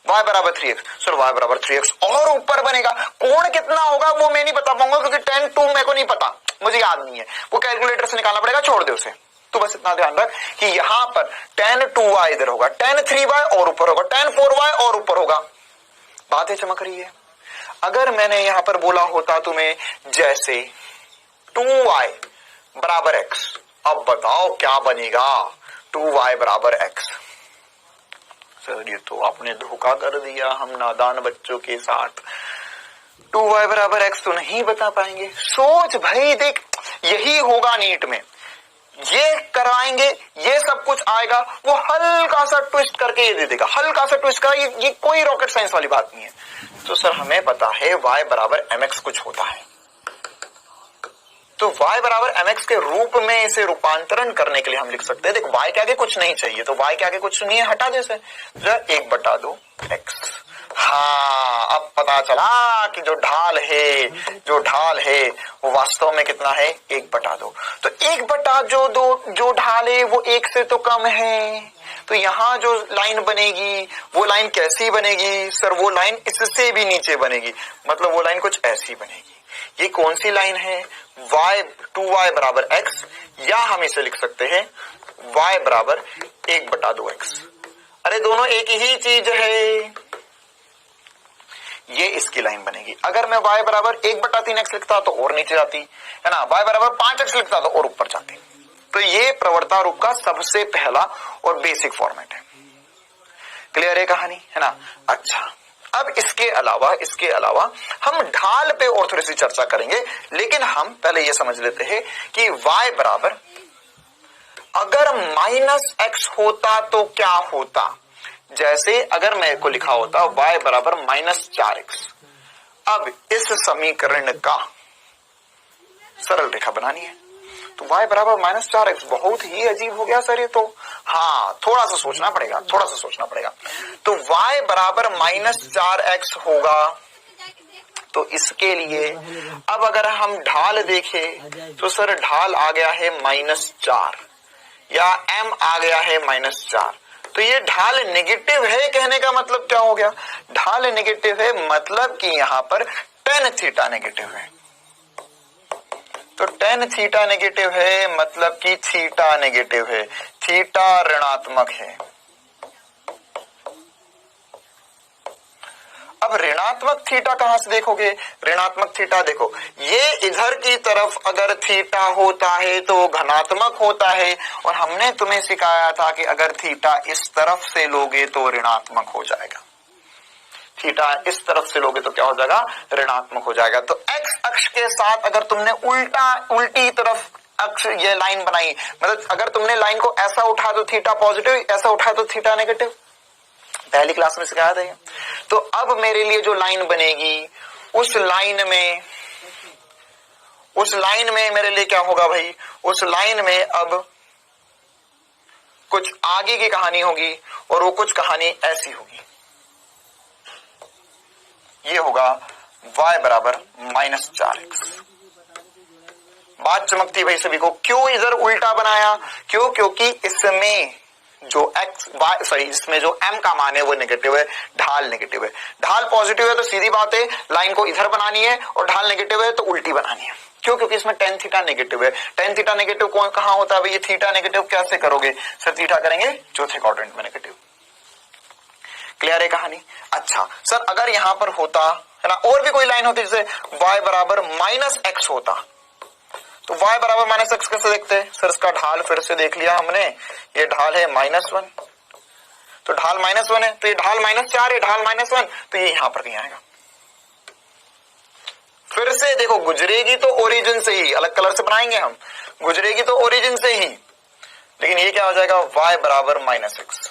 Speaker 1: y बराबर 3x, सर y बराबर 3x और ऊपर बनेगा। कोण कितना होगा वो मैं नहीं बता पाऊंगा क्योंकि 10 2 मेरे को नहीं पता, मुझे याद नहीं है, वो कैलकुलेटर से निकालना पड़ेगा, छोड़ दे उसे। तो बस इतना ध्यान रख कि यहां पर tan 2y इधर होगा, tan 3y और ऊपर होगा, tan 4y और ऊपर होगा। बातें चमक रही है। अगर मैंने यहां पर बोला होता तुम्हें जैसे 2y बराबर x, अब बताओ क्या बनेगा, 2y बराबर x। सर ये तो आपने धोखा कर दिया हम नादान बच्चों के साथ, 2y बराबर x तो नहीं बता पाएंगे। सोच भाई, देख यही होगा नीट में, ये कराएंगे, ये सब कुछ आएगा, वो हल्का सा ट्विस्ट करके ये दे देगा, हल्का सा ट्विस्ट करा, ये कोई रॉकेट साइंस वाली बात नहीं है। तो सर हमें पता है y बराबर mx कुछ होता है, तो y बराबर mx के रूप में इसे रूपांतरण करने के लिए हम लिख सकते हैं। देख y के आगे कुछ नहीं चाहिए, तो y के आगे कुछ नहीं है, हटा दे इसे, 1/2 x। हाँ, अब पता चला कि जो ढाल है वो वास्तव में कितना है, 1/2। तो 1/2 जो ढाल है वो 1 से तो कम है। तो यहां जो लाइन बनेगी वो लाइन कैसी बनेगी, सर वो लाइन इससे भी नीचे बनेगी, मतलब वो लाइन कुछ ऐसी बनेगी। ये कौन सी लाइन है, y 2y बराबर x, या हम इसे लिख सकते हैं y बराबर 1/2 x। अरे दोनों एक ही चीज है। ये इसकी लाइन बनेगी। अगर मैं y बराबर 1/3x लिखता तो और नीचे जाती है ना, y बराबर 5x लिखता तो और ऊपर जाती। तो ये प्रवणता रूप का सबसे पहला और बेसिक फॉर्मेट है। क्लियर है कहानी, है ना। अच्छा, अब इसके अलावा हम ढाल पे और थोड़ी सी चर्चा करेंगे, लेकिन हम पहले ये समझ लेते हैं कि y बराबर अगर -x होता तो क्या होता। जैसे अगर मेरे को लिखा होता y बराबर -4x, अब इस समीकरण का सरल रेखा बनानी है तो y बराबर -4x बहुत ही अजीब हो गया सर ये तो। हाँ, थोड़ा सा सोचना पड़ेगा। तो y बराबर -4x होगा, तो इसके लिए अब अगर हम ढाल देखें तो सर ढाल आ गया है -4 या m आ गया है -4। तो ये ढाल नेगेटिव है, कहने का मतलब क्या हो गया, ढाल नेगेटिव है मतलब कि यहां पर tan थीटा नेगेटिव है। तो tan थीटा नेगेटिव है मतलब कि थीटा नेगेटिव है, थीटा ऋणात्मक है। अब ऋणात्मक थीटा कहां से देखोगे, ऋणात्मक थीटा देखो, ये इधर की तरफ अगर थीटा होता है तो धनात्मक होता है, और हमने तुम्हें सिखाया था कि अगर थीटा इस तरफ से लोगे तो ऋणात्मक हो जाएगा, थीटा इस तरफ से लोगे तो क्या हो जाएगा, ऋणात्मक हो जाएगा। तो एक्स अक्ष के साथ अगर तुमने उल्टी तरफ अक्ष ये लाइन बनाई, मतलब अगर तुमने लाइन को ऐसा उठा तो थीटा पॉजिटिव, ऐसा उठा तो थीटा नेगेटिव, पहली क्लास में सिखाया था। तो अब मेरे लिए जो लाइन बनेगी उस लाइन में मेरे लिए क्या होगा भाई, उस लाइन में अब कुछ आगे की कहानी होगी और वो कुछ कहानी ऐसी होगी। ये होगा y बराबर -4x। बात चमकती भाई सभी को। क्यों इधर उल्टा बनाया, क्योंकि इसमें जो एक्स वाई सॉरी इसमें जो m का मान है वो नेगेटिव है, ढाल नेगेटिव है। ढाल पॉजिटिव है तो सीधी बात है लाइन को इधर बनानी है, और ढाल नेगेटिव है तो उल्टी बनानी है। क्यों? क्योंकि इसमें tan थीटा नेगेटिव है। tan थीटा नेगेटिव कौन कहां होता है भाई? ये थीटा नेगेटिव कैसे करोगे सर? थीटा करेंगे चौथे क्वाड्रेंट में नेगेटिव। क्लियर है कहानी? अच्छा सर अगर यहां पर होता है ना और भी कोई लाइन होती जैसे y बराबर -x होता, तो y बराबर -x कैसे देखते हैं सर? इसका ढाल फिर से देख लिया हमने, ये ढाल है -1, तो ढाल -1 है, तो ये ढाल -4 है, ढाल -1, तो ये यहां पर कहीं आएगा। फिर से देखो गुजरेगी तो ओरिजिन से ही, अलग कलर से बनाएंगे हम, गुजरेगी तो ओरिजिन से ही, लेकिन ये क्या हो जाएगा? y बराबर -x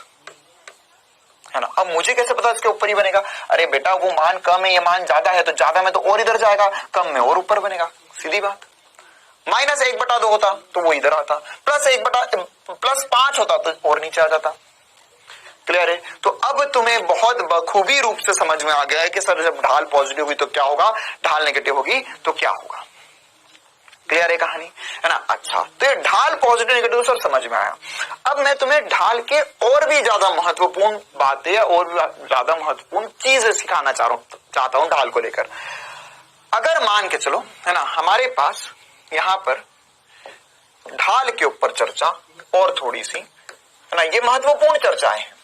Speaker 1: है ना। अब मुझे कैसे पता इसके ऊपर ही बनेगा? अरे बेटा वो मान कम है, ये मान ज्यादा है, तो ज्यादा में तो और इधर जाएगा, कम में और ऊपर बनेगा, सीधी बात। -1/2 होता तो वो इधर आता, +5 होता तो और नीचे आ जाता। क्लियर है? तो अब तुम्हें बहुत बखूबी रूप से समझ में आ गया है कि सर जब ढाल पॉजिटिव हुई तो क्या होगा, ढाल नेगेटिव होगी तो क्या होगा। क्लियर है कहानी? है ना। अच्छा तो ये ढाल पॉजिटिव नेगेटिव सर समझ में आया। अब मैं तुम्हें ढाल के और भी ज्यादा महत्वपूर्ण बातें और भी ज्यादा महत्वपूर्ण चीजें सिखाना चाहता हूं ढाल को लेकर। अगर मान के चलो है ना हमारे पास यहां पर ढाल के ऊपर चर्चा और थोड़ी सी है ना, ये महत्वपूर्ण चर्चाएं हैं।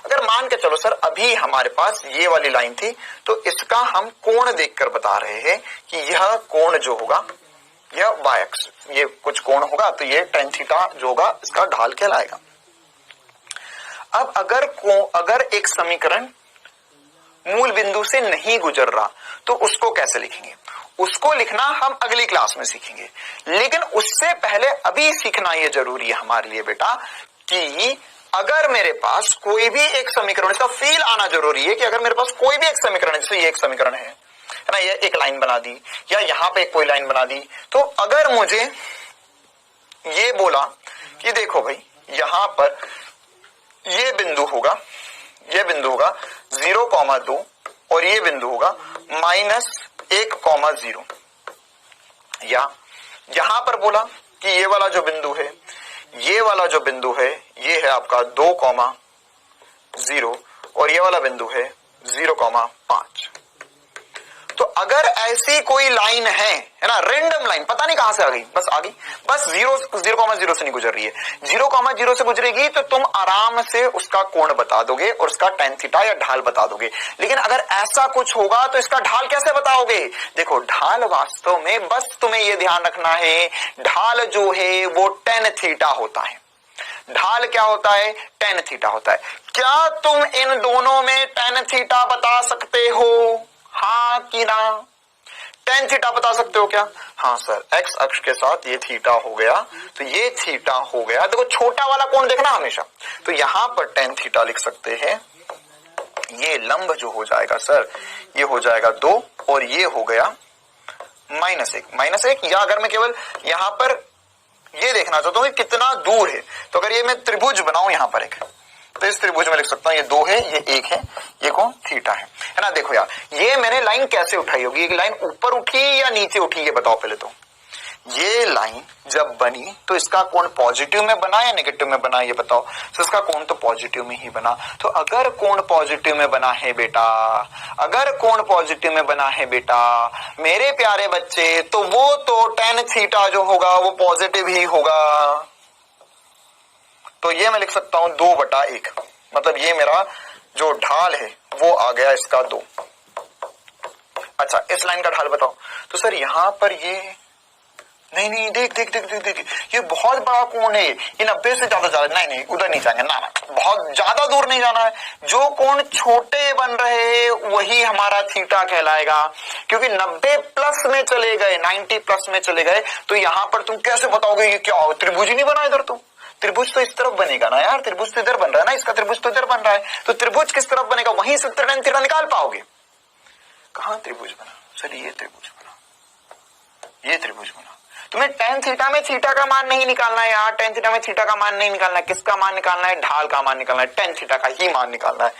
Speaker 1: अगर मान के चलो सर अभी हमारे पास ये वाली लाइन थी, तो इसका हम कोण देखकर बता रहे हैं कि यह कोण जो होगा यह y एक्स, ये कुछ कोण होगा तो ये tan थीटा जो होगा इसका ढाल कहलाएगा। अब अगर एक समीकरण मूल बिंदु से नहीं गुजर रहा तो उसको कैसे लिखेंगे? उसको लिखना हम अगली क्लास में सीखेंगे, लेकिन उससे पहले अभी सीखना यह जरूरी है हमारे लिए बेटा कि अगर मेरे पास कोई भी एक समीकरण, इसका फील आना जरूरी है कि अगर मेरे पास कोई भी एक समीकरण, जैसे ये एक समीकरण है ना, ये एक लाइन बना दी या यहां पे कोई लाइन बना दी, तो अगर मुझे ये बोला कि देखो भाई यहां पर ये बिंदु होगा 0,2 और ये बिंदु होगा -1,0, या यहां पर बोला कि ये वाला जो बिंदु है ये है आपका 2,0 और ये वाला बिंदु है 0,5। तो अगर ऐसी कोई लाइन है ना, रैंडम लाइन, पता नहीं कहां से आ गई, बस आ गई, बस 0,0 से नहीं गुजर रही है, 0,0 से गुजरेगी तो तुम आराम से उसका कोण बता दोगे और उसका tan थीटा या ढाल बता दोगे। लेकिन अगर ऐसा कुछ होगा तो इसका ढाल कैसे बताओगे? देखो ढाल वास्तव में बस तुम्हें यह ध्यान रखना है, ढाल जो है वो tan थीटा होता है। ढाल क्या होता है? tan थीटा होता है। क्या तुम इन दोनों में tan थीटा बता सकते हो? हाँ कि ना? tan थीटा बता सकते हो क्या? हाँ सर, x अक्ष के साथ ये थीटा हो गया तो ये थीटा हो गया। देखो छोटा वाला कोण देखना हमेशा, तो यहां पर tan थीटा लिख सकते हैं। ये लंब जो हो जाएगा सर ये हो जाएगा 2 और ये हो गया -1, या अगर मैं केवल यहां पर ये देखना चाहता हूं कि कितना दूर है, तो अगर ये मैं त्रिभुज बनाऊं यहां पर एक, तो इस त्रिभुज में लिख सकता हूं ये 2 है, ये 1 है, ये कौन? थीटा है ना। देखो यार ये मैंने लाइन कैसे उठाई होगी, ये लाइन ऊपर उठी या नीचे उठी, ये बताओ पहले तो। ये लाइन जब बनी तो इसका कोण पॉजिटिव में बना या नेगेटिव में बना, ये बताओ। तो इसका कोण तो पॉजिटिव में ही बना। तो अगर कोण पॉजिटिव में बना है बेटा, अगर कोण पॉजिटिव में बना है बेटा मेरे प्यारे बच्चे, तो वो तो tan थीटा जो होगा वो पॉजिटिव ही होगा। तो ये मैं लिख सकता हूं 2/1, मतलब ये मेरा जो ढाल है वो आ गया इसका 2। अच्छा इस लाइन का ढाल बताओ। तो सर यहां पर ये नहीं, देख ये बहुत बड़ा कोण है, ये 90 से ज्यादा नहीं उधर नहीं जाएंगे ना, बहुत ज्यादा दूर नहीं जाना है। जो कोण छोटे बन रहे हैं वही हमारा थीटा कहलाएगा, क्योंकि 90+ में चले गए, 90+ में चले गए, तो यहां पर तुम कैसे बताओगे ये क्या हो? त्रिभुज ही नहीं बना इधर, तो त्रिभुज तो इस तरफ बनेगा ना यार, त्रिभुज तो इधर बन रहा है ना, इसका त्रिभुज तो इधर बन रहा है, तो त्रिभुज किस तरफ बनेगा? वहीं से tan थीटा निकाल पाओगे। कहां त्रिभुज बना सर? ये त्रिभुज बना, ये त्रिभुज बना। तुम्हें tan थीटा में थीटा का मान नहीं निकालना है यार, tan थीटा में थीटा का मान नहीं निकालना है, किसका मान निकालना है? ढाल का मान निकालना है, tan थीटा का ही मान निकालना है।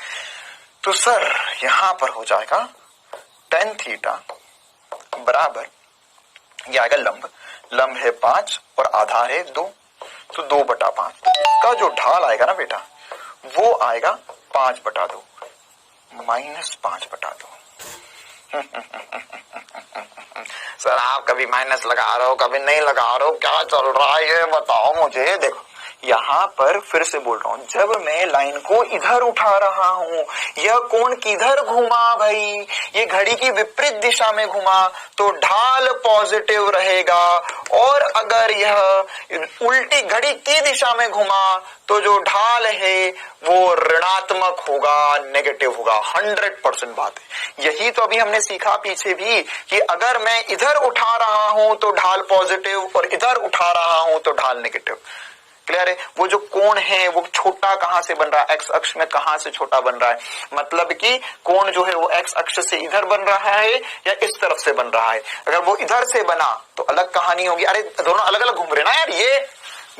Speaker 1: तो सर यहां पर हो जाएगा tan थीटा बराबर, ये आएगा लंब है 5 और आधार है 2, तो 2/5। इसका जो ढाल आएगा ना बेटा वो आएगा 5/2 -5/2। सर आप कभी माइनस लगा रहे हो, कभी नहीं लगा रहे हो, क्या चल रहा है ये बताओ मुझे। देखो यहां पर फिर से बोल रहा हूं, जब मैं लाइन को इधर उठा रहा हूं, यह कोण किधर घुमा भाई, ये घड़ी की विपरीत दिशा में घुमा तो ढाल पॉजिटिव रहेगा, और अगर यह उल्टी घड़ी की दिशा में घुमा तो जो ढाल है वो ऋणात्मक होगा, नेगेटिव होगा। 100% बात है। यही तो अभी हमने सीखा पीछे भी कि अगर मैं इधर उठा रहा हूं तो ढाल पॉजिटिव और इधर उठा रहा हूं तो ढाल नेगेटिव। क्लियर है। वो जो कोण है वो छोटा कहां से बन रहा है, एक्स अक्ष में कहां से छोटा बन रहा है, मतलब कि कोण जो है वो एक्स अक्ष से इधर बन रहा है या इस तरफ से बन रहा है। अगर वो इधर से बना तो अलग कहानी होगी, अरे दोनों अलग अलग घूम रहे ना यार, ये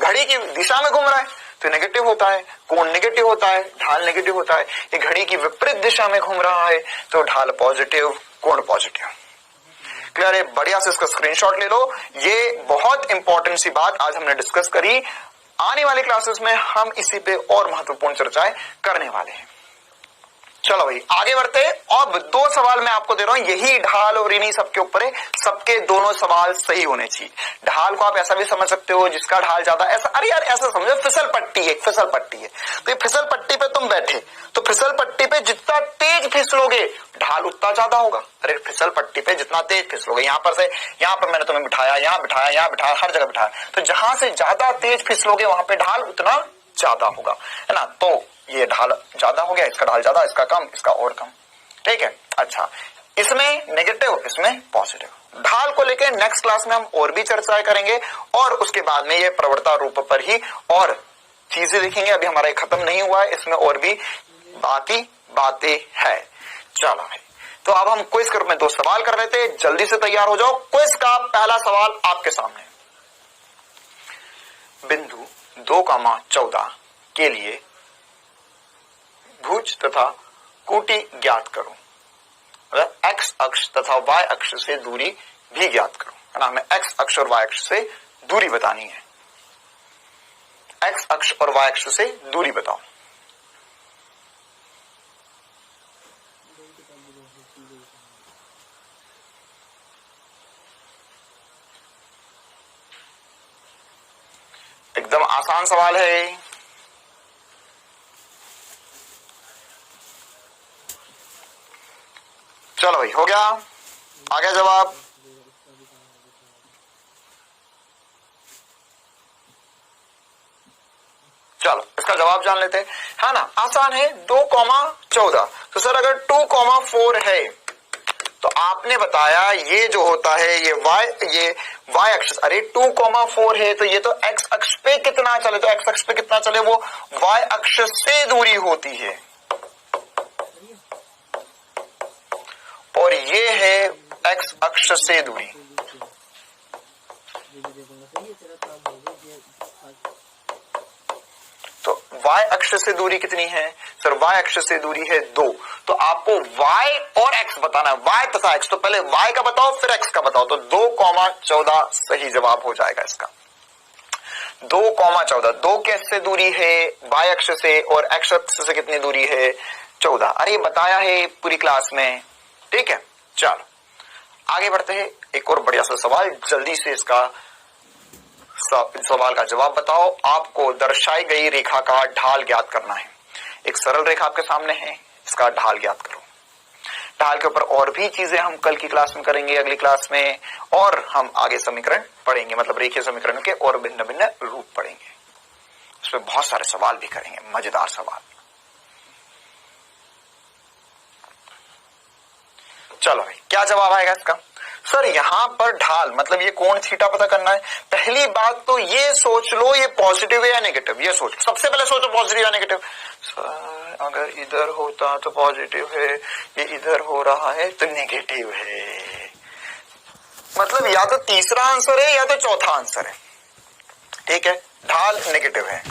Speaker 1: घड़ी की दिशा में घूम रहा है तो नेगेटिव होता है, कोण नेगेटिव होता है, ढाल नेगेटिव होता है। ये घड़ी की विपरीत दिशा में घूम रहा है तो ढाल पॉजिटिव, कोण पॉजिटिव। क्लियर है। बढ़िया से इसका स्क्रीनशॉट ले लो। ये बहुत इंपॉर्टेंट सी बात आज हमने डिस्कस करी। आने वाली क्लासेस में हम इसी पे और महत्वपूर्ण चर्चाएं करने वाले हैं। चलो भाई आगे बढ़ते हैं। अब 2 सवाल मैं आपको दे रहा हूं, यही ढाल और इन्हीं सबके ऊपर है, सबके दोनों सवाल सही होने चाहिए। ढाल को आप ऐसा भी समझ सकते हो जिसका ढाल ज्यादा, ऐसा अरे यार ऐसा समझो फिसल पट्टी है, फिसल पट्टी है तो ये फिसल पट्टी पे तुम बैठे तो फिसल पट्टी पे जितना तेज फिसलोगे ढाल उतना ज्यादा होगा। अरे फिसल पट्टी पे जितना तेज फिसलोगे, यहां पर से यहां पर मैंने तुम्हें बिठाया, यहां बिठाया, यहां बिठाया, हर जगह बिठाया, तो जहां से ज्यादा तेज फिसलोगे वहां पे ढाल उतना ज्यादा होगा, है ना। तो ये ढाल ज्यादा हो गया, इसका ढाल ज्यादा, इसका कम, इसका और कम। ठीक है। अच्छा, इसमें नेगेटिव, इसमें पॉजिटिव। ढाल को लेकर नेक्स्ट क्लास में हम और भी चर्चाएं करेंगे और उसके बाद में ये प्रवणता रूप पर ही और चीजें देखेंगे। अभी हमारा ये खत्म नहीं हुआ है, इसमें और भी बाकी बातें है। चलो भाई, तो अब हम क्विज के रूप में 2 सवाल कर रहे थे, जल्दी से तैयार हो जाओ। क्विज का पहला सवाल आपके सामने, बिंदु 2,14 के लिए भुज तथा कोटि ज्ञात करो। एक्स अक्ष तथा वाई अक्ष से दूरी भी ज्ञात करो, है ना। हमें एक्स अक्ष और वाई अक्ष से दूरी बतानी है। एक्स अक्ष और वाई अक्ष से दूरी बताओ। एकदम आसान सवाल है। चलो भाई हो गया, आ गया जवाब। चलो इसका जवाब जान लेते हैं, है ना। आसान है। 2,14 तो सर अगर 2,4 है तो आपने बताया ये जो होता है ये वाई अक्ष, अरे 2,4 है तो ये तो एक्स अक्ष पे कितना चले, तो एक्स अक्ष पे कितना चले वो वाई अक्ष से दूरी होती है, और ये है एक्स अक्ष से दूरी। तो y अक्ष से दूरी कितनी है सर, y अक्ष से दूरी है 2, तो आपको y और x बताना है, y तथा x। तो पहले y का बताओ फिर x का बताओ, तो 2,14 सही जवाब हो जाएगा इसका। 2,14, 2 कैसे दूरी है y अक्ष से, और x अक्ष से कितनी दूरी है 14। अरे बताया है पूरी क्लास में। ठीक है, चलो आगे बढ़ते हैं। एक और बढ़िया सा सवाल, जल्दी से इसका सवाल का जवाब बताओ। आपको दर्शाई गई रेखा का ढाल ज्ञात करना है। एक सरल रेखा आपके सामने है, इसका ढाल ज्ञात करो। ढाल के ऊपर और भी चीजें हम कल की क्लास में करेंगे, अगली क्लास में, और हम आगे समीकरण पढ़ेंगे, मतलब रेखीय समीकरण के और भिन्न भिन्न रूप पढ़ेंगे। उसमें बहुत सारे सवाल भी करेंगे, मजेदार सवाल। चलो भाई क्या जवाब आएगा इसका सर। यहां पर ढाल मतलब ये कोण थीटा पता करना है। पहली बात तो ये सोच लो ये पॉजिटिव है या नेगेटिव, ये सोच लो, सबसे पहले सोचो पॉजिटिव या नेगेटिव। सर अगर इधर होता तो पॉजिटिव है, ये इधर हो रहा है तो नेगेटिव है, मतलब या तो तीसरा आंसर है या तो चौथा आंसर है। ठीक है, ढाल नेगेटिव है,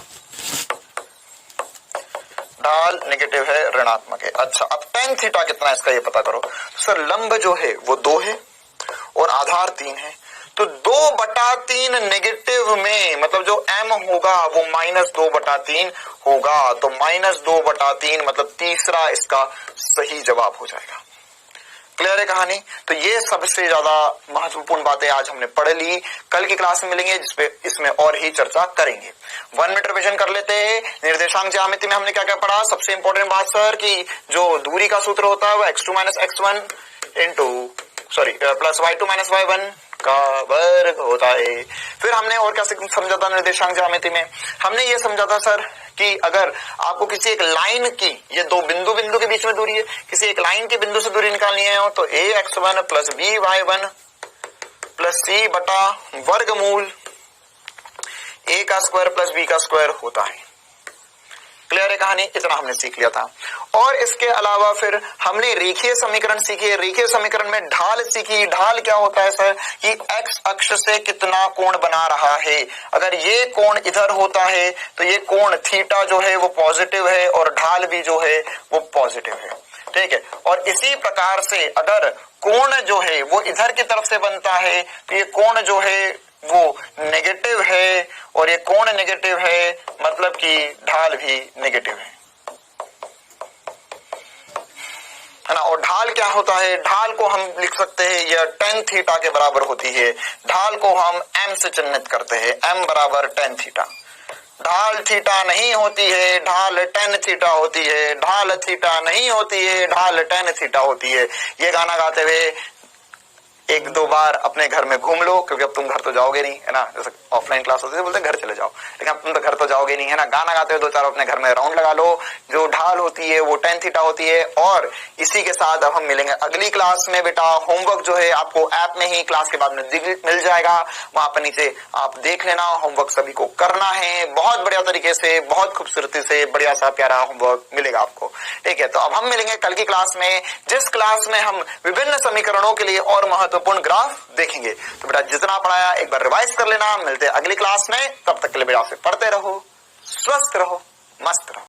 Speaker 1: ढाल नेगेटिव है, ऋणात्मक है। अच्छा अब tan थीटा कितना है इसका ये पता करो। सर लंब जो है वो 2 है और आधार 3 है, तो 2/3 नेगेटिव में मतलब जो m होगा वो -2/3 होगा, तो -2/3 मतलब तीसरा इसका सही जवाब हो जाएगा। क्लियर है कहानी? तो ये सबसे ज्यादा महत्वपूर्ण बातें आज हमने पढ़ ली। कल की क्लास में मिलेंगे जिसपे इसमें और ही चर्चा करेंगे। 1 मिनट रिवीजन कर लेते हैं। निर्देशांक ज्यामिति में हमने क्या क्या पढ़ा? सबसे इंपॉर्टेंट बात सर कि जो दूरी का सूत्र होता है वो x2 - x1 plus y2 - y1 का वर्ग होता है। फिर हमने और क्या समझा था निर्देशांक ज्यामिति में? हमने ये समझा था सर कि अगर आपको किसी एक लाइन की, ये दो बिंदु के बीच में दूरी है, किसी एक लाइन के बिंदु से दूरी निकालनी है तो ax1 plus by1 plus c बटा वर्गमूल a का स्क्वायर प्लस b का स्क्वायर होता है। क्लियर है कहानी? इतना हमने सीख लिया था। और इसके अलावा फिर हमने रेखीय समीकरण सीखे। रेखीय समीकरण में ढाल सीखी। ढाल क्या होता है सर? कि एक्स अक्ष से कितना कोण बना रहा है। अगर ये कोण इधर होता है तो ये कोण थीटा जो है वो पॉजिटिव है और ढाल भी जो है वो पॉजिटिव है। ठीक है। और इसी प्रकार से अगर कोण जो है वो इधर की तरफ से बनता है तो ये कोण जो है वो नेगेटिव है, और ये कोण नेगेटिव है मतलब कि ढाल भी नेगेटिव है ना। और ढाल क्या होता है? ढाल को हम लिख सकते हैं यह tan थीटा के बराबर होती है। ढाल को हम m से चिन्हित करते हैं, m बराबर tan थीटा। ढाल थीटा नहीं होती है, ढाल tan थीटा होती है। ढाल थीटा नहीं होती है, ढाल tan थीटा होती है। ये गाना गाते हुए 1-2 बार अपने घर में घूम लो, क्योंकि अब तुम घर तो जाओगे नहीं है ना। जैसे ऑफलाइन क्लास होती है बोलते घर चले जाओ, लेकिन अब तुम तो घर तो जाओगे नहीं है ना। गाना गाते हुए 2-4 अपने घर में राउंड लगा लो। जो ढाल होती है वो tan थीटा होती है। और इसी के साथ अब हम मिलेंगे अगली क्लास में। बेटा होमवर्क जो है आपको ऐप में ही क्लास के बाद में मिल जाएगा, वहां पर नीचे आप देख लेना। होमवर्क सभी को करना है बहुत बढ़िया तरीके से, बहुत खूबसूरती से, बढ़िया सा प्यारा होमवर्क मिलेगा आपको। ठीक है, तो अब हम मिलेंगे कल की क्लास में, जिस क्लास में हम विभिन्न समीकरणों के लिए और महत्वपूर्ण ग्राफ देखेंगे। तो बेटा जितना पढ़ाया एक बार रिवाइज कर लेना। मिलते हैं अगली क्लास में, तब तक के लिए बेटा से पढ़ते रहो, स्वस्थ रहो, मस्त रहो।